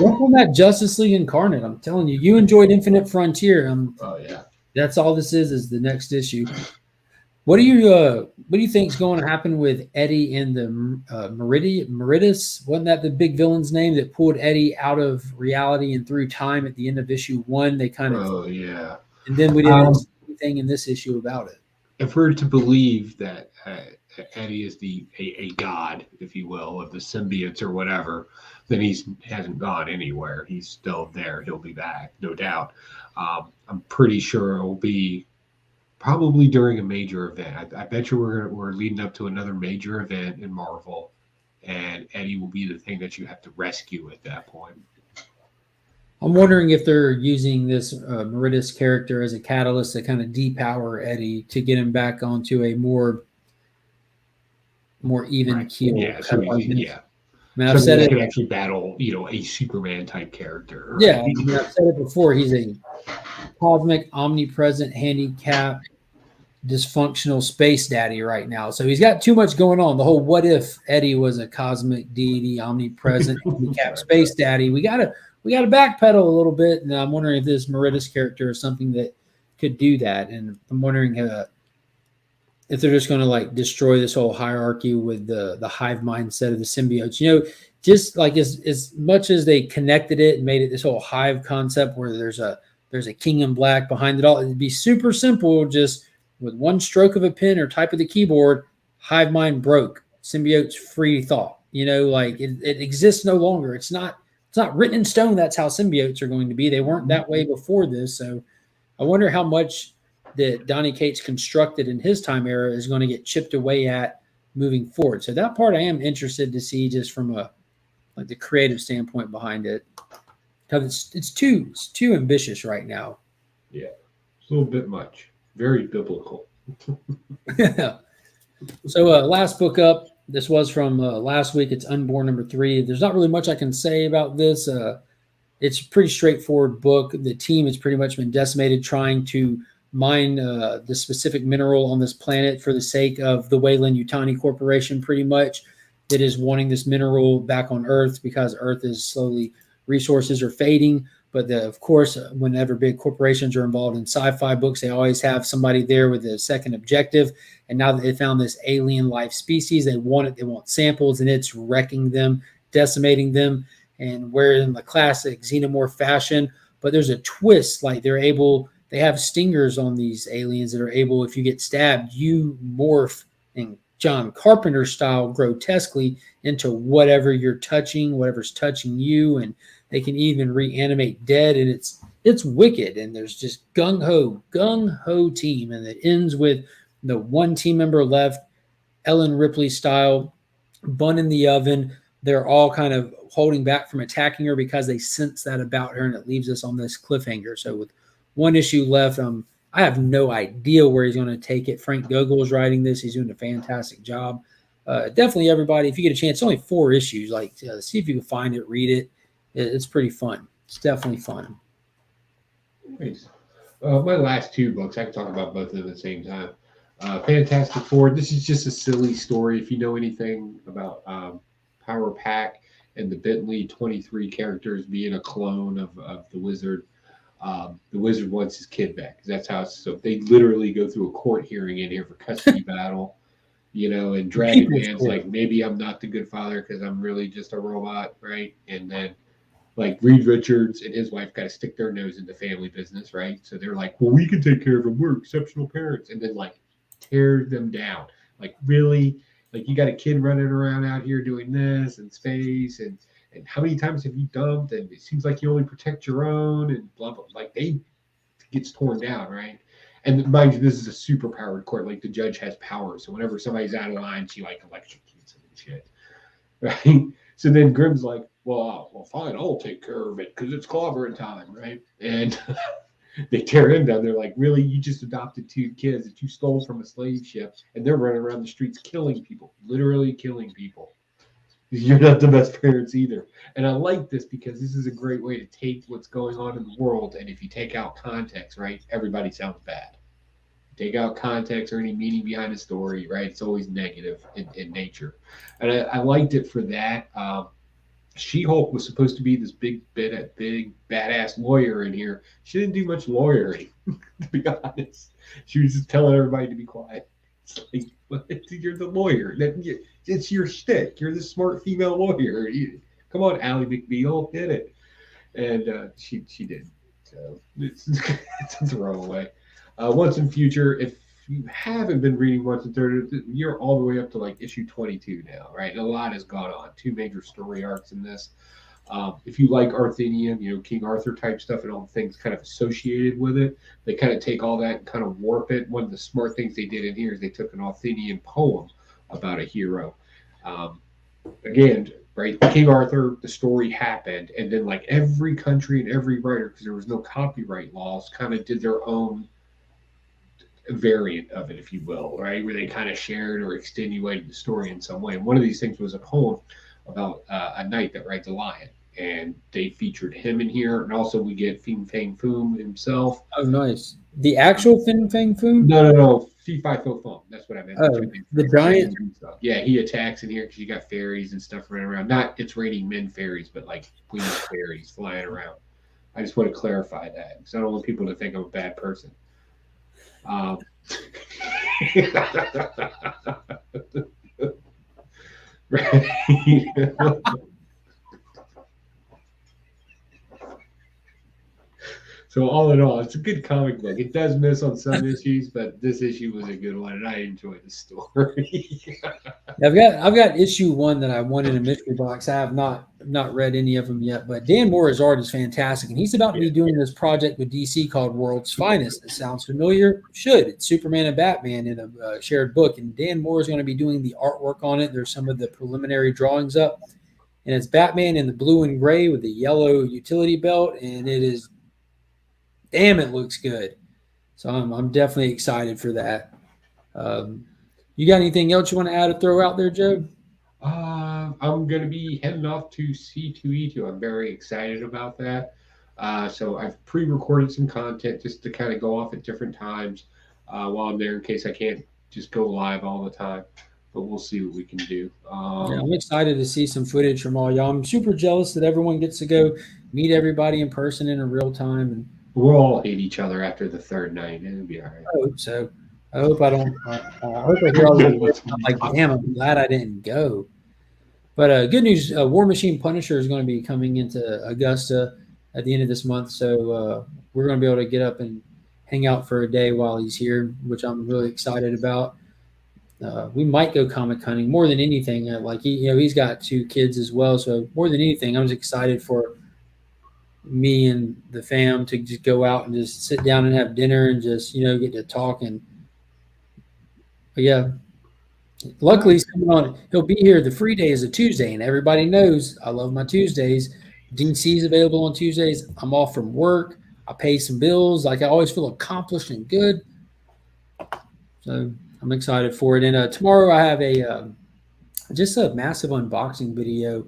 Work on that Justice League Incarnate. I'm telling you, you enjoyed Infinite Frontier. Oh yeah, that's all this is the next issue. What do you think is going to happen with Eddie and the Meridius? Wasn't that the big villain's name that pulled Eddie out of reality and through time at the end of issue 1? They kind of and then we didn't see anything in this issue about it. If we're to believe that Eddie is a god, if you will, of the symbiotes or whatever, then he hasn't gone anywhere. He's still there. He'll be back, no doubt. I'm pretty sure it will be probably during a major event. I bet you we're leading up to another major event in Marvel, and Eddie will be the thing that you have to rescue at that point. I'm wondering if they're using this Meritus character as a catalyst to kind of depower Eddie to get him back onto a more even keel. Yeah, so yeah. I mean, I've said he it. can actually battle, a Superman type character. Right? Yeah, I mean, I've said it before. He's a cosmic, omnipresent, handicapped, dysfunctional space daddy right now. So he's got too much going on. The whole what if Eddie was a cosmic deity, omnipresent, handicapped space daddy. We gotta backpedal a little bit. And I'm wondering if this Meritus character is something that could do that. And I'm wondering if they're just going to like destroy this whole hierarchy with the hive mindset of the symbiotes. Just like as much as they connected it and made it this whole hive concept where there's a king in black behind it all, it'd be super simple. Just with one stroke of a pen or type of the keyboard, hive mind broke, symbiotes free thought. Like it exists no longer. It's not written in stone. That's how symbiotes are going to be. They weren't that way before this. So I wonder how much that Donny Cates constructed in his time era is going to get chipped away at moving forward. So that part I am interested to see just from the creative standpoint behind it, because it's too ambitious right now. Yeah, it's a little bit much. Very biblical. Yeah. So last book up. This was from last week. It's Unborn #3. There's not really much I can say about this. It's a pretty straightforward book. The team has pretty much been decimated trying to mine the specific mineral on this planet for the sake of the Weyland-Yutani Corporation, pretty much, that is wanting this mineral back on Earth because Earth is slowly, resources are fading. But of course, whenever big corporations are involved in sci-fi books, they always have somebody there with a second objective. And now that they found this alien life species, they want it. They want samples, and it's wrecking them, decimating them. And we're in the classic xenomorph fashion. But there's a twist. Like they have stingers on these aliens that are able, if you get stabbed, you morph in John Carpenter style grotesquely into whatever you're touching, whatever's touching you. And they can even reanimate dead, and it's wicked. And there's just gung ho team, and it ends with the one team member left, Ellen Ripley style, bun in the oven. They're all kind of holding back from attacking her because they sense that about her, and it leaves us on this cliffhanger. So with one issue left, I have no idea where he's going to take it. Frank Gogol is writing this. He's doing a fantastic job. Definitely, everybody, if you get a chance, it's only 4 issues. See if you can find it, read it. It's pretty fun. It's definitely fun. Nice. My last 2 books, I can talk about both of them at the same time. Fantastic Four. This is just a silly story. If you know anything about Power Pack and the Bentley 23 characters being a clone of the Wizard, the Wizard wants his kid back. That's how. So they literally go through a court hearing in here for custody battle. And Dragon Man's like, maybe I'm not the good father because I'm really just a robot, right? And then like Reed Richards and his wife got to stick their nose into family business, right? So they're like, well, we can take care of them. We're exceptional parents. And then like tear them down. Like, really? Like, you got a kid running around out here doing this and space and how many times have you dumped? And it seems like you only protect your own and blah, blah. Like, they gets torn down, right? And mind you, this is a super powered court. Like, the judge has power. So whenever somebody's out of line, she like electrocutes them and shit. Right? So then Grimm's like, well, fine, I'll take care of it because it's clobbering time, right? And they tear him down. They're like, really? You just adopted 2 kids that you stole from a slave ship, and they're running around the streets killing people, literally killing people. You're not the best parents either. And I like this because this is a great way to take what's going on in the world, and if you take out context, right, everybody sounds bad. Take out context or any meaning behind the story, right? It's always negative in nature. And I liked it for that. She-Hulk was supposed to be this big badass lawyer in here. She didn't do much lawyering, to be honest. She was just telling everybody to be quiet. It's like, well, you're the lawyer. It's your shtick. You're the smart female lawyer. Come on, Ally McBeal, hit it. And she did. So it's a throwaway. Once in Future, if you haven't been reading Once in Third, you're all the way up to like issue 22 now, right? And a lot has gone on. 2 major story arcs in this. If you like Arthurian, King Arthur type stuff and all the things kind of associated with it, they kind of take all that and kind of warp it. One of the smart things they did in here is they took an Arthurian poem about a hero. Again, right, King Arthur, the story happened, and then like every country and every writer, because there was no copyright laws, kind of did their own variant of it, if you will, right, where they kind of shared or extenuated the story in some way. And one of these things was a poem about a knight that rides a lion, and they featured him in here. And also we get Fin Fang Foom himself. Oh, nice. The actual Fin Fang Foom? No. Fee Fi Fo Fum. That's what I meant. Oh, the giant. Yeah, he attacks in here because you got fairies and stuff running around. Not it's raining men fairies, but like queen fairies flying around. I just want to clarify that because I don't want people to think I'm a bad person. So all in all, it's a good comic book. It does miss on some issues, but this issue was a good one, and I enjoyed the story. I've got issue 1 that I won in a mystery box. I have not read any of them yet, but Dan Mora's art is fantastic, and he's about to be doing this project with DC called World's Finest. It sounds familiar? Should. It's Superman and Batman in a shared book, and Dan Moore is going to be doing the artwork on it. There's some of the preliminary drawings up, and it's Batman in the blue and gray with the yellow utility belt, and it is. Damn, it looks good. So I'm definitely excited for that. You got anything else you want to add or throw out there, Joe? I'm going to be heading off to C2E2. I'm very excited about that. So I've pre-recorded some content just to kind of go off at different times while I'm there in case I can't just go live all the time. But we'll see what we can do. I'm excited to see some footage from all y'all. I'm super jealous that everyone gets to go meet everybody in person in a real time. And we'll all hate each other after the third night. It'll be all right. I hope so. I hope I don't. I hope I hear all this. I'm like, damn, I'm glad I didn't go. But good news, War Machine Punisher is going to be coming into Augusta at the end of this month. So we're going to be able to get up and hang out for a day while he's here, which I'm really excited about. We might go comic hunting more than anything. He's got 2 kids as well. So more than anything, I'm just excited for me and the fam to just go out and just sit down and have dinner and just, get to talk. But yeah, luckily he's coming on. He'll be here. The free day is a Tuesday, and everybody knows I love my Tuesdays. DC's available on Tuesdays. I'm off from work. I pay some bills. I always feel accomplished and good. So I'm excited for it. And tomorrow I have just a massive unboxing video.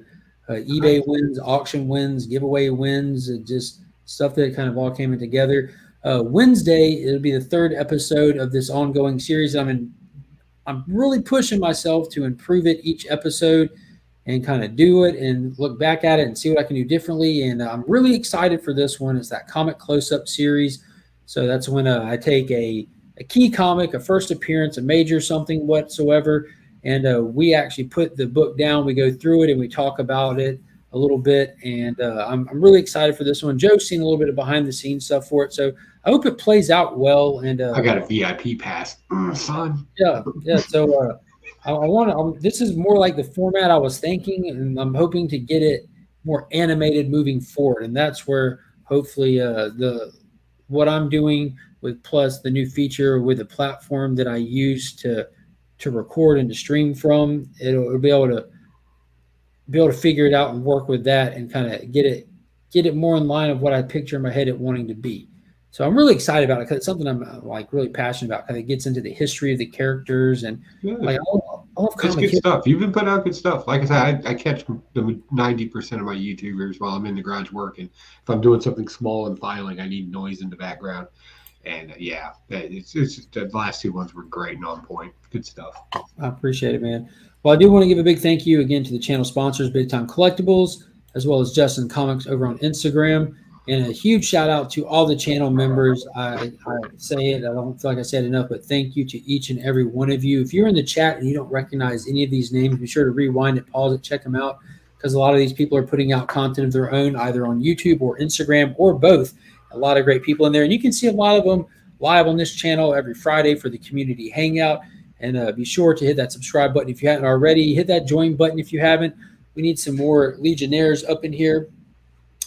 eBay wins, auction wins, giveaway wins, just stuff that kind of all came in together. Wednesday, it'll be the 3rd episode of this ongoing series. I'm really pushing myself to improve it each episode and kind of do it and look back at it and see what I can do differently. And I'm really excited for this one. It's that comic close-up series. So that's when I take a key comic, a first appearance, a major something whatsoever, and we actually put the book down. We go through it and we talk about it a little bit. And I'm really excited for this one. Joe's seen a little bit of behind-the-scenes stuff for it, so I hope it plays out well. And I got a VIP pass, son. Yeah. So I want to. This is more like the format I was thinking, and I'm hoping to get it more animated moving forward. And that's where hopefully what I'm doing with plus the new feature with the platform that I use to record and to stream from, it'll be able to figure it out and work with that and kind of get it more in line of what I picture in my head it wanting to be. So I'm really excited about it because it's something I'm really passionate about. Because it gets into the history of the characters and I love it's good stuff. You've been putting out good stuff. Like I said, I catch the 90% of my YouTubers while I'm in the garage working. If I'm doing something small and filing, I need noise in the background. And it's just, the last 2 ones were great and on point. Good stuff. I appreciate it, man. Well, I do want to give a big thank you again to the channel sponsors, Big Time Collectibles, as well as Justin Comics over on Instagram. And a huge shout out to all the channel members. I say it, I don't feel like I said enough, but thank you to each and every one of you. If you're in the chat and you don't recognize any of these names, be sure to rewind it, pause it, check them out, because a lot of these people are putting out content of their own, either on YouTube or Instagram or both. A lot of great people in there. And you can see a lot of them live on this channel every Friday for the community hangout. And be sure to hit that subscribe button if you haven't already. Hit that join button if you haven't. We need some more Legionnaires up in here.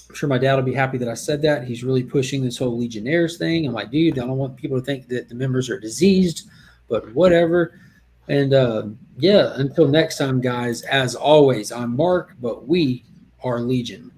I'm sure my dad will be happy that I said that. He's really pushing this whole Legionnaires thing. I'm like, dude, I don't want people to think that the members are diseased, but whatever. And yeah, until next time, guys, as always, I'm Mark, but we are Legion.